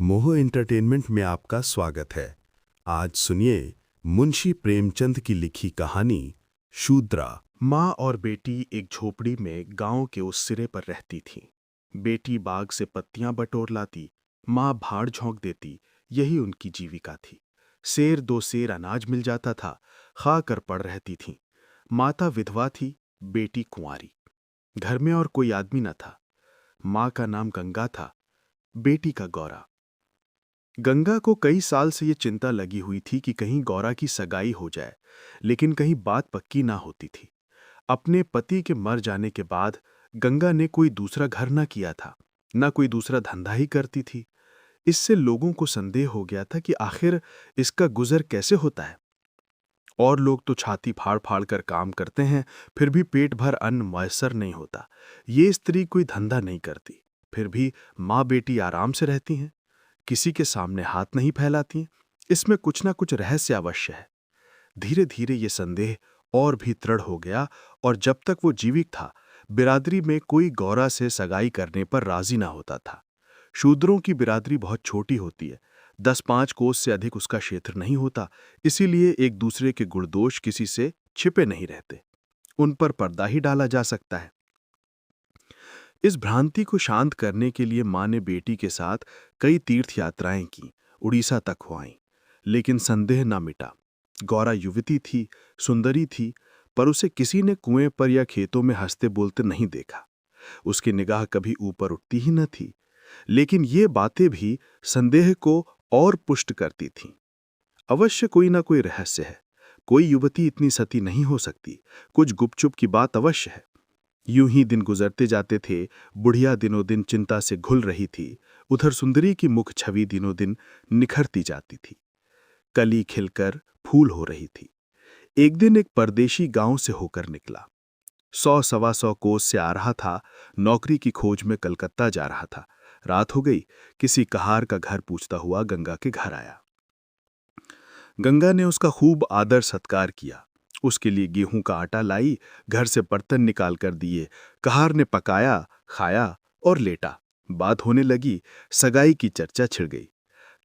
मोह एंटरटेनमेंट में आपका स्वागत है। आज सुनिए मुंशी प्रेमचंद की लिखी कहानी शूद्रा। माँ और बेटी एक झोपड़ी में गांव के उस सिरे पर रहती थीं। बेटी बाग से पत्तियां बटोर लाती, माँ भाड़ झोंक देती, यही उनकी जीविका थी। सेर दो सेर अनाज मिल जाता था, खा कर पड़ रहती थीं। माता विधवा थी, बेटी कुंवारी। घर में और कोई आदमी न था। माँ का नाम गंगा था, बेटी का गौरा। गंगा को कई साल से ये चिंता लगी हुई थी कि कहीं गौरा की सगाई हो जाए, लेकिन कहीं बात पक्की ना होती थी। अपने पति के मर जाने के बाद गंगा ने कोई दूसरा घर न किया था, न कोई दूसरा धंधा ही करती थी। इससे लोगों को संदेह हो गया था कि आखिर इसका गुजर कैसे होता है। और लोग तो छाती फाड़ फाड़ कर काम करते हैं, फिर भी पेट भर अन्न मयसर नहीं होता। ये स्त्री कोई धंधा नहीं करती, फिर भी माँ बेटी आराम से रहती हैं, किसी के सामने हाथ नहीं फैलाती। इसमें कुछ ना कुछ रहस्य अवश्य है। धीरे धीरे ये संदेह और भी दृढ़ हो गया, और जब तक वो जीवित था, बिरादरी में कोई गौरा से सगाई करने पर राजी ना होता था। शूद्रों की बिरादरी बहुत छोटी होती है, 10-5 कोस से अधिक उसका क्षेत्र नहीं होता, इसीलिए एक दूसरे के गुणदोष किसी से छिपे नहीं रहते। उन पर पर्दा ही डाला जा सकता है। इस भ्रांति को शांत करने के लिए माँ ने बेटी के साथ कई तीर्थ यात्राएं की, उड़ीसा तक हो आईं, लेकिन संदेह ना मिटा। गौरा युवती थी, सुंदरी थी, पर उसे किसी ने कुएं पर या खेतों में हंसते बोलते नहीं देखा। उसकी निगाह कभी ऊपर उठती ही न थी। लेकिन ये बातें भी संदेह को और पुष्ट करती थीं। अवश्य कोई ना कोई रहस्य है। कोई युवती इतनी सती नहीं हो सकती। कुछ गुपचुप की बात अवश्य है। यूं ही दिन गुजरते जाते थे। बुढ़िया दिनों दिन चिंता से घुल रही थी। उधर सुंदरी की मुख छवि दिनों दिन निखरती जाती थी, कली खिलकर फूल हो रही थी। एक दिन एक परदेशी गांव से होकर निकला। 100-125 कोस से आ रहा था। नौकरी की खोज में कलकत्ता जा रहा था। रात हो गई। किसी कहार का घर पूछता हुआ गंगा के घर आया। गंगा ने उसका खूब आदर सत्कार किया। उसके लिए गेहूं का आटा लाई, घर से बर्तन निकाल कर दिए। कहार ने पकाया, खाया और लेटा। बात होने लगी। सगाई की चर्चा छिड़ गई।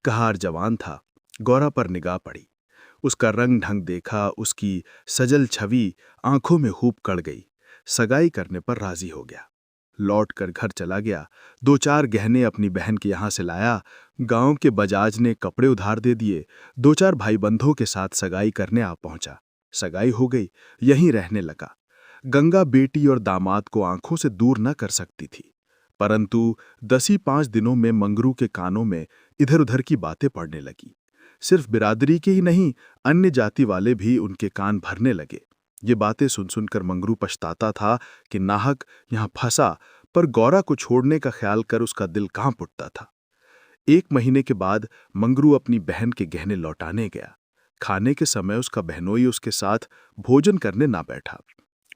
कहार जवान था। गौरा पर निगाह पड़ी। उसका रंग ढंग देखा, उसकी सजल छवि आंखों में खूब कड़ गई। सगाई करने पर राजी हो गया। लौट कर घर चला गया। 2-4 गहने अपनी बहन के यहां से लाया। गांव के बजाज ने कपड़े उधार दे दिए। 2-4 भाई बंधों के साथ सगाई करने आ पहुंचा। सगाई हो गई, यहीं रहने लगा। गंगा बेटी और दामाद को आंखों से दूर न कर सकती थी, परंतु 10-5 दिनों में मंगरू के कानों में इधर उधर की बातें पड़ने लगी। सिर्फ बिरादरी के ही नहीं, अन्य जाति वाले भी उनके कान भरने लगे। ये बातें सुन सुनकर मंगरू पछताता था कि नाहक यहां फंसा, पर गौरा को छोड़ने का ख्याल कर उसका दिल कांप उठता था। 1 महीने के बाद मंगरू अपनी बहन के गहने लौटाने गया। खाने के समय उसका बहनोई उसके साथ भोजन करने ना बैठा।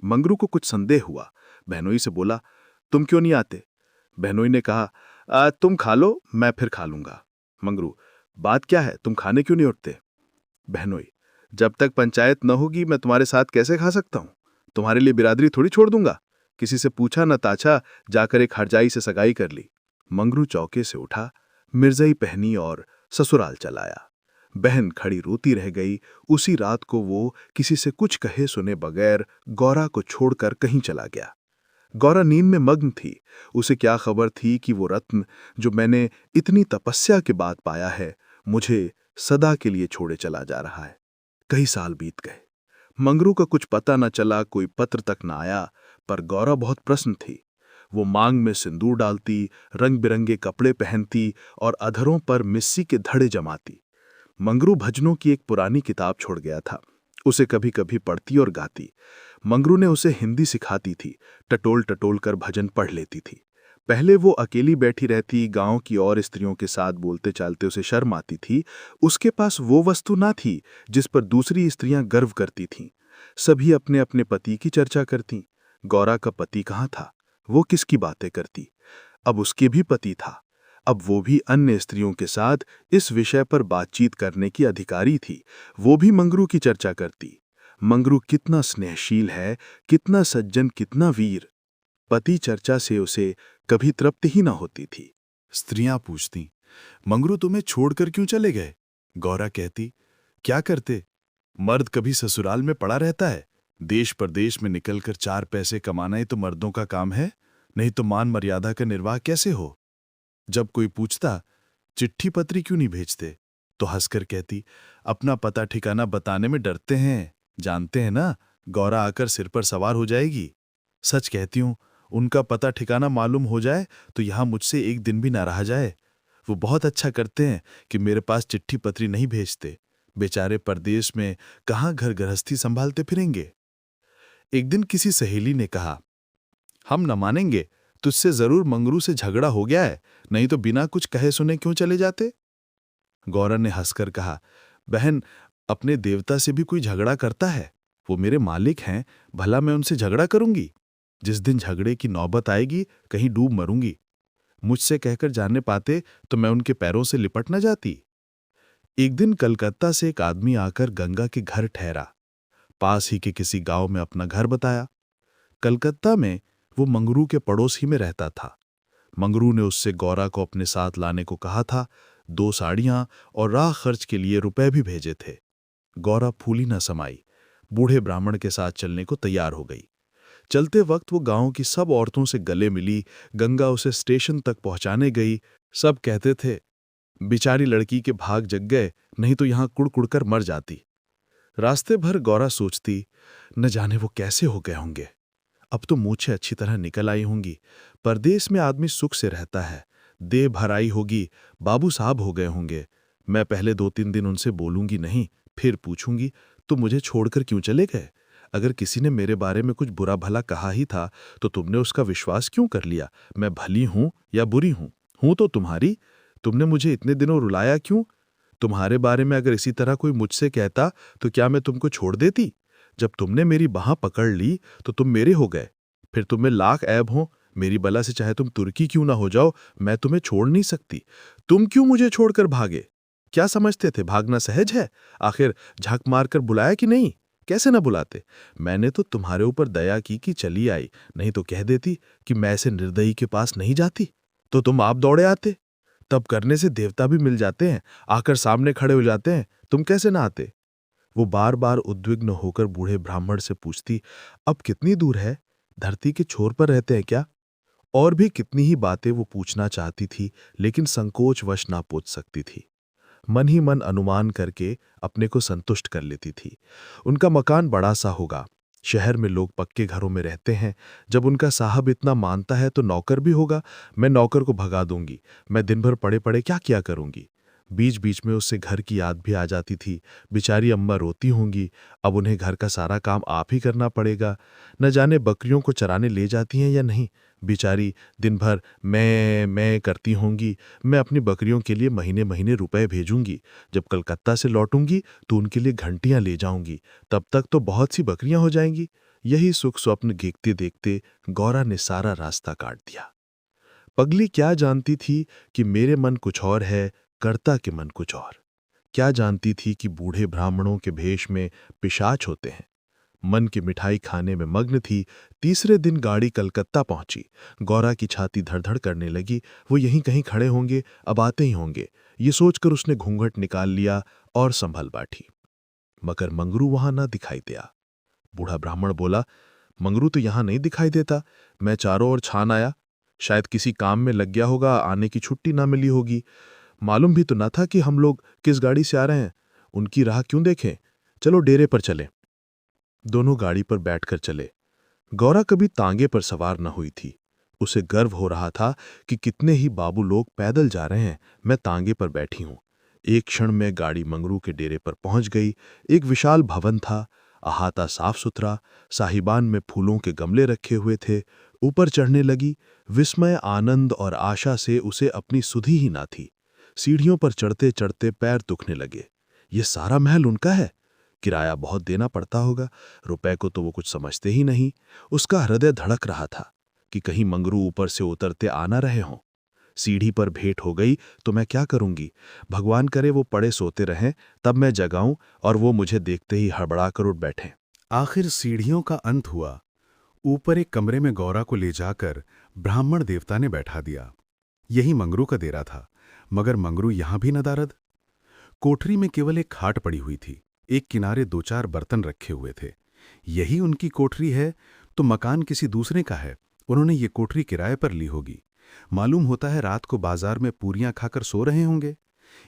मंगरू को कुछ संदेह हुआ। बहनोई से बोला, तुम क्यों नहीं आते? बहनोई ने कहा, तुम खा लो, मैं फिर खा लूंगा। मंगरू, बात क्या है, तुम खाने क्यों नहीं उठते? बहनोई, जब तक पंचायत न होगी मैं तुम्हारे साथ कैसे खा सकता हूं? तुम्हारे लिए बिरादरी थोड़ी छोड़ दूंगा। किसी से पूछा न ताछा, जाकर एक हरजाई से सगाई कर ली। मंगरू चौके से उठा, मिर्जई पहनी और ससुराल चलाया। बहन खड़ी रोती रह गई। उसी रात को वो किसी से कुछ कहे सुने बगैर गौरा को छोड़कर कहीं चला गया। गौरा नींद में मग्न थी। उसे क्या खबर थी कि वो रत्न जो मैंने इतनी तपस्या के बाद पाया है, मुझे सदा के लिए छोड़े चला जा रहा है। कई साल बीत गए। मंगरू का कुछ पता न चला, कोई पत्र तक न आया, पर गौरा बहुत प्रसन्न थी। वो मांग में सिंदूर डालती, रंग बिरंगे कपड़े पहनती और अधरों पर मिस्सी के धड़े जमाती। मंगरू भजनों की एक पुरानी किताब छोड़ गया था। उसे कभी कभी पढ़ती और गाती। मंगरू ने उसे हिंदी सिखाती थी। टटोल टटोल कर भजन पढ़ लेती थी। पहले वो अकेली बैठी रहती, गांव की और स्त्रियों के साथ बोलते चालते उसे शर्म आती थी। उसके पास वो वस्तु ना थी जिस पर दूसरी स्त्रियां गर्व करती थीं। सभी अपने अपने पति की चर्चा करती। गौरा का पति कहाँ था? वो किसकी बातें करती? अब उसके भी पति था। अब वो भी अन्य स्त्रियों के साथ इस विषय पर बातचीत करने की अधिकारी थी। वो भी मंगरू की चर्चा करती। मंगरू कितना स्नेहशील है, कितना सज्जन, कितना वीर। पति चर्चा से उसे कभी तृप्ति ही न होती थी। स्त्रियां पूछती, मंगरू तुम्हें छोड़कर क्यों चले गए? गौरा कहती, क्या करते? मर्द कभी ससुराल में पड़ा रहता है? देश परदेश में निकलकर 4 पैसे कमाना ही तो मर्दों का काम है, नहीं तो मान मर्यादा का निर्वाह कैसे हो? जब कोई पूछता, चिट्ठी पत्री क्यों नहीं भेजते, तो हंसकर कहती, अपना पता ठिकाना बताने में डरते हैं, जानते हैं ना, गौरा आकर सिर पर सवार हो जाएगी। सच कहती हूं, उनका पता ठिकाना मालूम हो जाए तो यहां मुझसे एक दिन भी ना रहा जाए। वो बहुत अच्छा करते हैं कि मेरे पास चिट्ठी पत्री नहीं भेजते। बेचारे परदेश में कहाँ घर गृहस्थी संभालते फिरेंगे। एक दिन किसी सहेली ने कहा, हम न मानेंगे, तुझसे जरूर मंगरू से झगड़ा हो गया है, नहीं तो बिना कुछ कहे सुने क्यों चले जाते? गौरा ने हंसकर कहा, बहन, अपने देवता से भी कोई झगड़ा करता है? वो मेरे मालिक हैं, भला मैं उनसे झगड़ा करूंगी? जिस दिन झगड़े की नौबत आएगी, कहीं डूब मरूंगी। मुझसे कहकर जाने पाते तो मैं उनके पैरों से लिपट न जाती। एक दिन कलकत्ता से एक आदमी आकर गंगा के घर ठहरा। पास ही के किसी गांव में अपना घर बताया। कलकत्ता में वो मंगरू के पड़ोस ही में रहता था। मंगरू ने उससे गौरा को अपने साथ लाने को कहा था। 2 साड़ियां और राह खर्च के लिए रुपए भी भेजे थे। गौरा फूली न समाई, बूढ़े ब्राह्मण के साथ चलने को तैयार हो गई। चलते वक्त वो गांव की सब औरतों से गले मिली, गंगा उसे स्टेशन तक पहुंचाने गई। सब कहते थे, बेचारी लड़की के भाग जग गए, नहीं तो यहां कुड़-कुड़ कर मर जाती। रास्ते भर गौरा सोचती, न जाने वो कैसे हो गए होंगे। अब तो मूछें अच्छी तरह निकल आई होंगी। परदेश में आदमी सुख से रहता है, देह भराई होगी, बाबू साहब हो गए होंगे। मैं पहले 2-3 दिन उनसे बोलूंगी नहीं, फिर पूछूंगी, तो मुझे छोड़कर क्यों चले गए? अगर किसी ने मेरे बारे में कुछ बुरा भला कहा ही था तो तुमने उसका विश्वास क्यों कर लिया? मैं भली हूं या बुरी हूं? हूं तो तुम्हारी। तुमने मुझे इतने दिनों रुलाया क्यों? तुम्हारे बारे में अगर इसी तरह कोई मुझसे कहता तो क्या मैं तुमको छोड़ देती? जब तुमने मेरी बाह पकड़ ली तो तुम मेरे हो गए। फिर तुम्हें लाख ऐब हो, मेरी बला से चाहे तुम तुर्की क्यों ना हो जाओ, मैं तुम्हें छोड़ नहीं सकती। तुम क्यों मुझे छोड़कर भागे? क्या समझते थे भागना सहज है? आखिर झक मारकर बुलाया कि नहीं? कैसे न बुलाते? मैंने तो तुम्हारे ऊपर दया की कि चली आई, नहीं तो कह देती कि मैं ऐसे निर्दयी के पास नहीं जाती, तो तुम आप दौड़े आते। तब करने से देवता भी मिल जाते हैं, आकर सामने खड़े हो जाते हैं, तुम कैसे ना आते? वो बार बार उद्विग्न होकर बूढ़े ब्राह्मण से पूछती, अब कितनी दूर है? धरती के छोर पर रहते हैं क्या? और भी कितनी ही बातें वो पूछना चाहती थी, लेकिन संकोचवश ना पूछ सकती थी। मन ही मन अनुमान करके अपने को संतुष्ट कर लेती थी। उनका मकान बड़ा सा होगा। शहर में लोग पक्के घरों में रहते हैं। जब उनका साहब इतना मानता है तो नौकर भी होगा। मैं नौकर को भगा दूंगी। मैं दिन भर पड़े पड़े क्या किया करूंगी? बीच बीच में उससे घर की याद भी आ जाती थी। बेचारी अम्मा रोती होंगी, अब उन्हें घर का सारा काम आप ही करना पड़ेगा। न जाने बकरियों को चराने ले जाती हैं या नहीं। बेचारी दिन भर मैं करती होंगी। मैं अपनी बकरियों के लिए महीने महीने रुपए भेजूंगी। जब कलकत्ता से लौटूंगी तो उनके लिए घंटियां ले जाऊंगी। तब तक तो बहुत सी बकरियां हो जाएंगी। यही सुख स्वप्न देखते देखते गौरा ने सारा रास्ता काट दिया। पगली क्या जानती थी कि मेरे मन कुछ और है, कर्ता के मन कुछ और। क्या जानती थी कि बूढ़े ब्राह्मणों के भेष में पिशाच होते हैं। मन की मिठाई खाने में मग्न थी। तीसरे दिन गाड़ी कलकत्ता पहुंची। गौरा की छाती धड़धड़ करने लगी। वो यहीं कहीं खड़े होंगे, अब आते ही होंगे, ये सोचकर उसने घूंघट निकाल लिया और संभल बैठी। मगर मंगरू वहां ना दिखाई दिया। बूढ़ा ब्राह्मण बोला, मंगरू तो यहां नहीं दिखाई देता। मैं चारों ओर छान आया, शायद किसी काम में लग गया होगा, आने की छुट्टी ना मिली होगी। मालूम भी तो न था कि हम लोग किस गाड़ी से आ रहे हैं। उनकी राह क्यों देखें, चलो डेरे पर चलें। दोनों गाड़ी पर बैठकर चले। गौरा कभी तांगे पर सवार न हुई थी। उसे गर्व हो रहा था कि कितने ही बाबू लोग पैदल जा रहे हैं, मैं तांगे पर बैठी हूं। एक क्षण में गाड़ी मंगरू के डेरे पर पहुंच गई। एक विशाल भवन था, अहाता साफ सुथरा, साहिबान में फूलों के गमले रखे हुए थे। ऊपर चढ़ने लगी। विस्मय, आनंद और आशा से उसे अपनी सुधि ही ना थी। सीढ़ियों पर चढ़ते चढ़ते पैर दुखने लगे। ये सारा महल उनका है? किराया बहुत देना पड़ता होगा। रुपए को तो वो कुछ समझते ही नहीं। उसका हृदय धड़क रहा था कि कहीं मंगरू ऊपर से उतरते आ ना रहे हों। सीढ़ी पर भेंट हो गई तो मैं क्या करूंगी? भगवान करे वो पड़े सोते रहें, तब मैं जगाऊं और वो मुझे देखते ही हड़बड़ा कर उठ बैठें। आखिर सीढ़ियों का अंत हुआ। ऊपर एक कमरे में गौरा को ले जाकर ब्राह्मण देवता ने बैठा दिया। यही मंगरू का डेरा था। मगर मंगरू यहां भी न दारद। कोठरी में केवल एक खाट पड़ी हुई थी, एक किनारे 2-4 बर्तन रखे हुए थे। यही उनकी कोठरी है तो मकान किसी दूसरे का है। उन्होंने ये कोठरी किराए पर ली होगी। मालूम होता है रात को बाजार में पूरियां खाकर सो रहे होंगे।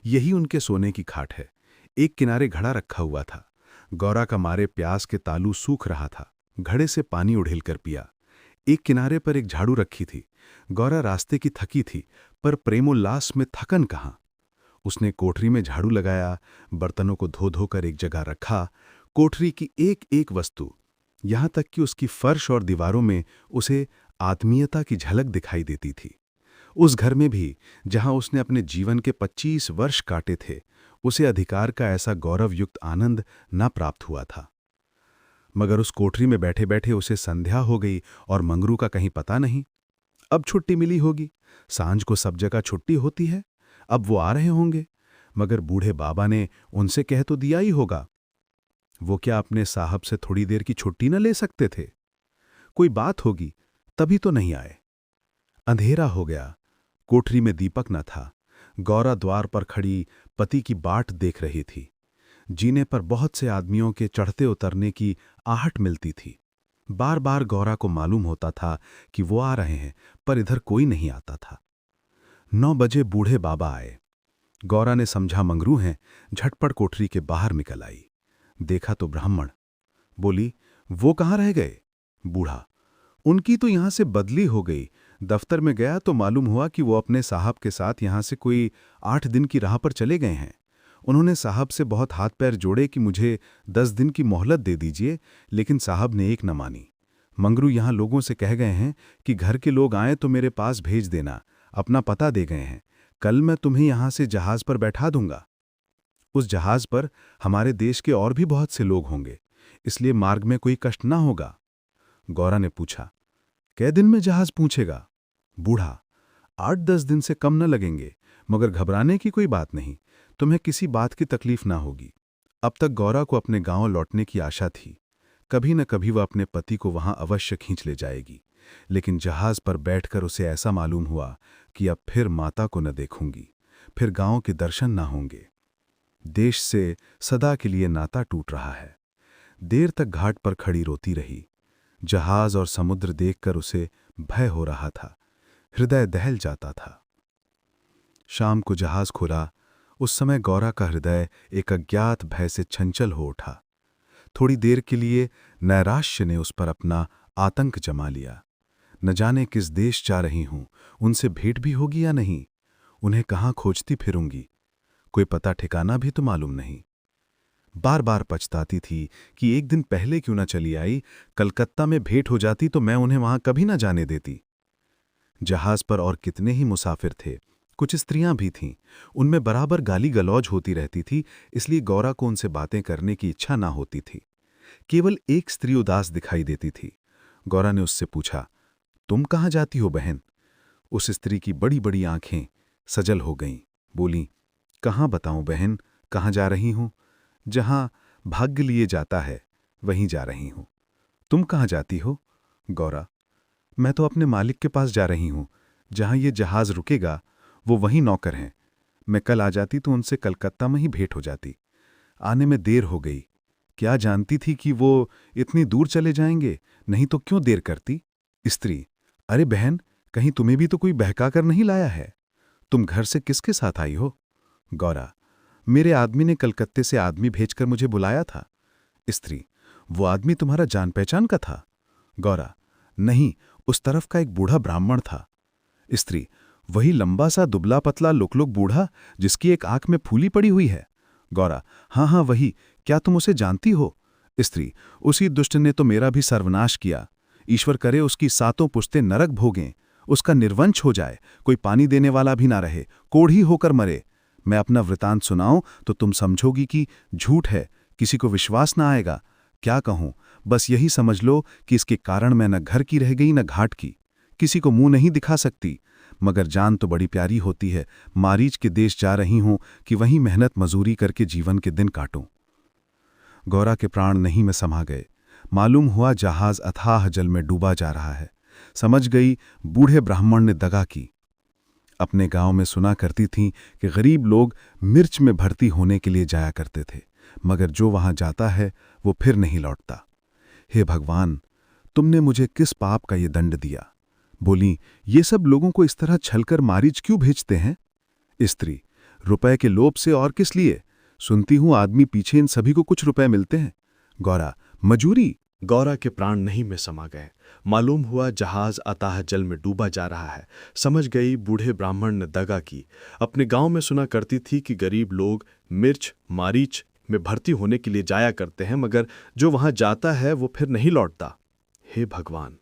यही उनके सोने की खाट है। एक किनारे घड़ा रखा हुआ था। गौरा का मारे प्यास के तालू सूख रहा था। घड़े से पानी उड़ेल कर पिया। एक किनारे पर एक झाड़ू रखी थी। गौरा रास्ते की थकी थी, पर प्रेमोल्लास में थकन कहाँ। उसने कोठरी में झाड़ू लगाया, बर्तनों को धो धोकर एक जगह रखा। कोठरी की एक एक वस्तु, यहां तक कि उसकी फर्श और दीवारों में उसे आत्मीयता की झलक दिखाई देती थी। उस घर में भी जहां उसने अपने जीवन के 25 वर्ष काटे थे, उसे अधिकार का ऐसा गौरवयुक्त आनंद न प्राप्त हुआ था। मगर उस कोठरी में बैठे बैठे उसे संध्या हो गई और मंगरू का कहीं पता नहीं। अब छुट्टी मिली होगी। सांझ को सब जगह छुट्टी होती है। अब वो आ रहे होंगे। मगर बूढ़े बाबा ने उनसे कह तो दिया ही होगा। वो क्या अपने साहब से थोड़ी देर की छुट्टी न ले सकते थे? कोई बात होगी, तभी तो नहीं आए। अंधेरा हो गया। कोठरी में दीपक न था। गौरा द्वार पर खड़ी पति की बाट देख रही थी। जीने पर बहुत से आदमियों के चढ़ते उतरने की आहट मिलती थी। बार बार गौरा को मालूम होता था कि वो आ रहे हैं, पर इधर कोई नहीं आता था। 9 बजे बूढ़े बाबा आए। गौरा ने समझा मंगरू हैं, झटपट कोठरी के बाहर निकल आई। देखा तो ब्राह्मण। बोली, वो कहाँ रह गए? बूढ़ा, उनकी तो यहां से बदली हो गई। दफ्तर में गया तो मालूम हुआ कि वो अपने साहब के साथ यहां से कोई 8 दिन की राह पर चले गए हैं। उन्होंने साहब से बहुत हाथ पैर जोड़े कि मुझे 10 दिन की मोहलत दे दीजिए, लेकिन साहब ने एक न मानी। मंगरू यहां लोगों से कह गए हैं कि घर के लोग आए तो मेरे पास भेज देना। अपना पता दे गए हैं। कल मैं तुम्हें यहां से जहाज पर बैठा दूंगा। उस जहाज पर हमारे देश के और भी बहुत से लोग होंगे, इसलिए मार्ग में कोई कष्ट ना होगा। गौरा ने पूछा, कै दिन में जहाज पहुंचेगा? बूढ़ा, 8-10 दिन से कम न लगेंगे, मगर घबराने की कोई बात नहीं। तुम्हें किसी बात की तकलीफ ना होगी। अब तक गौरा को अपने गांव लौटने की आशा थी। कभी न कभी वह अपने पति को वहां अवश्य खींच ले जाएगी। लेकिन जहाज पर बैठकर उसे ऐसा मालूम हुआ कि अब फिर माता को न देखूंगी, फिर गांव के दर्शन ना होंगे। देश से सदा के लिए नाता टूट रहा है। देर तक घाट पर खड़ी रोती रही। जहाज और समुद्र देखकर उसे भय हो रहा था। हृदय दहल जाता था। शाम को जहाज खुला। उस समय गौरा का हृदय एक अज्ञात भय से चंचल हो उठा। थोड़ी देर के लिए नैराश्य ने उस पर अपना आतंक जमा लिया। न जाने किस देश जा रही हूं, उनसे भेंट भी होगी या नहीं, उन्हें कहाँ खोजती फिरूंगी, कोई पता ठिकाना भी तो मालूम नहीं। बार बार पछताती थी कि एक दिन पहले क्यों न चली आई। कलकत्ता में भेंट हो जाती तो मैं उन्हें वहां कभी न जाने देती। जहाज पर और कितने ही मुसाफिर थे। कुछ स्त्रियां भी थीं। उनमें बराबर गाली गलौज होती रहती थी, इसलिए गौरा को उनसे बातें करने की इच्छा ना होती थी। केवल एक स्त्री उदास दिखाई देती थी। गौरा ने उससे पूछा, तुम कहाँ जाती हो बहन? उस स्त्री की बड़ी बड़ी आंखें सजल हो गईं। बोली, कहाँ बताऊं बहन, कहाँ जा रही हूं? जहां भाग्य लिए जाता है वहीं जा रही हूं। तुम कहाँ जाती हो? गौरा, मैं तो अपने मालिक के पास जा रही हूं। जहां ये जहाज रुकेगा वो वहीं नौकर हैं। मैं कल आ जाती तो उनसे कलकत्ता में ही भेंट हो जाती। आने में देर हो गई। क्या जानती थी कि वो इतनी दूर चले जाएंगे, नहीं तो क्यों देर करती? स्त्री, अरे बहन, कहीं तुम्हें भी तो कोई बहका कर नहीं लाया है? तुम घर से किसके साथ आई हो? गौरा, मेरे आदमी ने कलकत्ते से आदमी भेजकर मुझे बुलाया था। स्त्री, वो आदमी तुम्हारा जान पहचान का था? गौरा, नहीं, उस तरफ का एक बूढ़ा ब्राह्मण था। स्त्री, वही लंबा सा दुबला पतला लुकलुक बूढ़ा जिसकी एक आंख में फूली पड़ी हुई है? गौरा, हाँ हाँ वही। क्या तुम उसे जानती हो? स्त्री, उसी दुष्ट ने तो मेरा भी सर्वनाश किया। ईश्वर करे उसकी 7 पुश्तें नरक भोगें, उसका निर्वंश हो जाए, कोई पानी देने वाला भी ना रहे, कोढ़ी होकर मरे। मैं अपना वृतांत सुनाऊं तो तुम समझोगी कि झूठ है, किसी को विश्वास ना आएगा। क्या कहूं, बस यही समझ लो कि इसके कारण मैं न घर की रह गई न घाट की। किसी को मुंह नहीं दिखा सकती, मगर जान तो बड़ी प्यारी होती है। मारीच के देश जा रही हूं कि वहीं मेहनत मजूरी करके जीवन के दिन काटूं। गौरा के प्राण नहीं में समा गए। मालूम हुआ जहाज अथाह जल में डूबा जा रहा है। समझ गई बूढ़े ब्राह्मण ने दगा की। अपने गांव में सुना करती थीं कि गरीब लोग मिर्च में भर्ती होने के लिए जाया करते थे, मगर जो वहां जाता है वो फिर नहीं लौटता। हे भगवान, तुमने मुझे किस पाप का ये दंड दिया? बोली, ये सब लोगों को इस तरह छलकर मारीच क्यों भेजते हैं? स्त्री, रुपए के लोभ से और किस लिए? सुनती हूं आदमी पीछे इन सभी को कुछ रुपए मिलते हैं। गौरा, मजूरी। गौरा के प्राण नहीं में समा गए। मालूम हुआ जहाज अथाह जल में डूबा जा रहा है। समझ गई बूढ़े ब्राह्मण ने दगा की। अपने गांव में सुना करती थी कि गरीब लोग मिर्च मारीच में भर्ती होने के लिए जाया करते हैं, मगर जो वहां जाता है वो फिर नहीं लौटता। हे भगवान,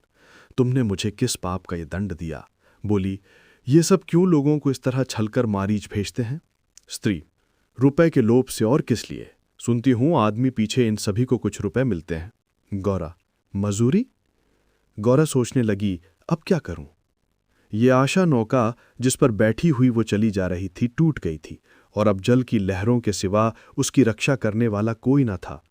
तुमने मुझे किस पाप का ये दंड दिया? बोली, ये सब क्यों लोगों को इस तरह छलकर मारीच भेजते हैं? स्त्री, रुपए के लोभ से और किस लिए? सुनती हूं आदमी पीछे इन सभी को कुछ रुपए मिलते हैं। गौरा, मजूरी। गौरा सोचने लगी, अब क्या करूं? ये आशा नौका जिस पर बैठी हुई वो चली जा रही थी टूट गई थी, और अब जल की लहरों के सिवा उसकी रक्षा करने वाला कोई न था।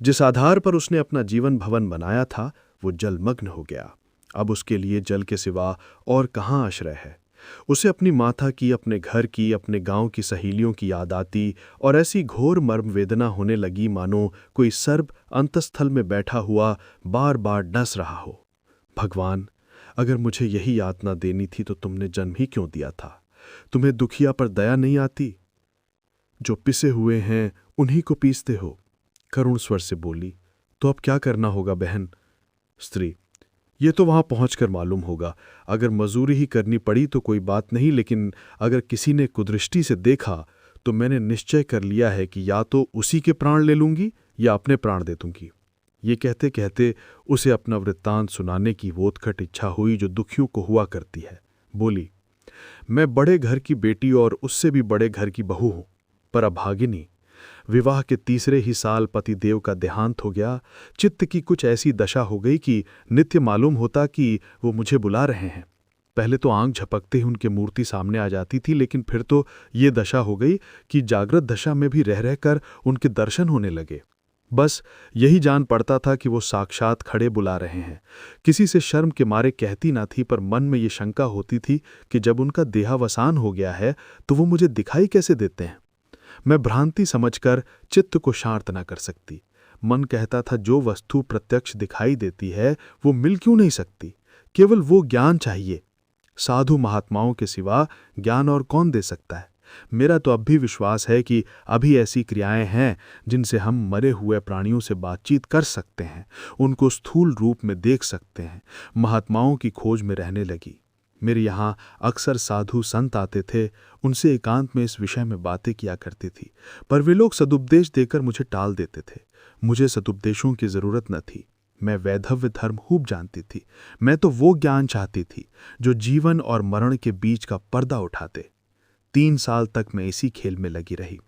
जिस आधार पर उसने अपना जीवन भवन बनाया था वो जलमग्न हो गया। अब उसके लिए जल के सिवा और कहाँ आश्रय है? उसे अपनी माता की, अपने घर की, अपने गांव की सहेलियों की याद आती और ऐसी घोर मर्म वेदना होने लगी मानो कोई सर्प अंतस्थल में बैठा हुआ बार बार डस रहा हो। भगवान, अगर मुझे यही यातना देनी थी तो तुमने जन्म ही क्यों दिया था? तुम्हें दुखिया पर दया नहीं आती? जो पिसे हुए हैं उन्हीं को पीसते हो। करुण स्वर से बोली, तो अब क्या करना होगा बहन? स्त्री, ये तो वहां पहुंचकर मालूम होगा। अगर मजूरी ही करनी पड़ी तो कोई बात नहीं, लेकिन अगर किसी ने कुदृष्टि से देखा तो मैंने निश्चय कर लिया है कि या तो उसी के प्राण ले लूंगी या अपने प्राण दे दूंगी। ये कहते कहते उसे अपना वृत्तांत सुनाने की वो उत्कट इच्छा हुई जो दुखियों को हुआ करती है। बोली, मैं बड़े घर की बेटी और उससे भी बड़े घर की बहू हूं, पर अभागिनी। विवाह के तीसरे ही साल पतिदेव का देहांत हो गया। चित्त की कुछ ऐसी दशा हो गई कि नित्य मालूम होता कि वो मुझे बुला रहे हैं। पहले तो आंख झपकते ही उनकी मूर्ति सामने आ जाती थी, लेकिन फिर तो ये दशा हो गई कि जागृत दशा में भी रह रहकर उनके दर्शन होने लगे। बस यही जान पड़ता था कि वो साक्षात खड़े बुला रहे हैं। किसी से शर्म के मारे कहती ना थी, पर मन में ये शंका होती थी कि जब उनका देहावसान हो गया है तो वो मुझे दिखाई कैसे देते हैं। मैं भ्रांति समझकर चित्त को शांत न कर सकती। मन कहता था जो वस्तु प्रत्यक्ष दिखाई देती है वो मिल क्यों नहीं सकती? केवल वो ज्ञान चाहिए। साधु महात्माओं के सिवा ज्ञान और कौन दे सकता है? मेरा तो अब भी विश्वास है कि अभी ऐसी क्रियाएं हैं जिनसे हम मरे हुए प्राणियों से बातचीत कर सकते हैं, उनको स्थूल रूप में देख सकते हैं। महात्माओं की खोज में रहने लगी। मेरे यहाँ अक्सर साधु संत आते थे, उनसे एकांत में इस विषय में बातें किया करती थी, पर वे लोग सदुपदेश देकर मुझे टाल देते थे। मुझे सदुपदेशों की जरूरत न थी। मैं वैधव्य धर्म खूब जानती थी। मैं तो वो ज्ञान चाहती थी जो जीवन और मरण के बीच का पर्दा उठाते। 3 साल तक मैं इसी खेल में लगी रही।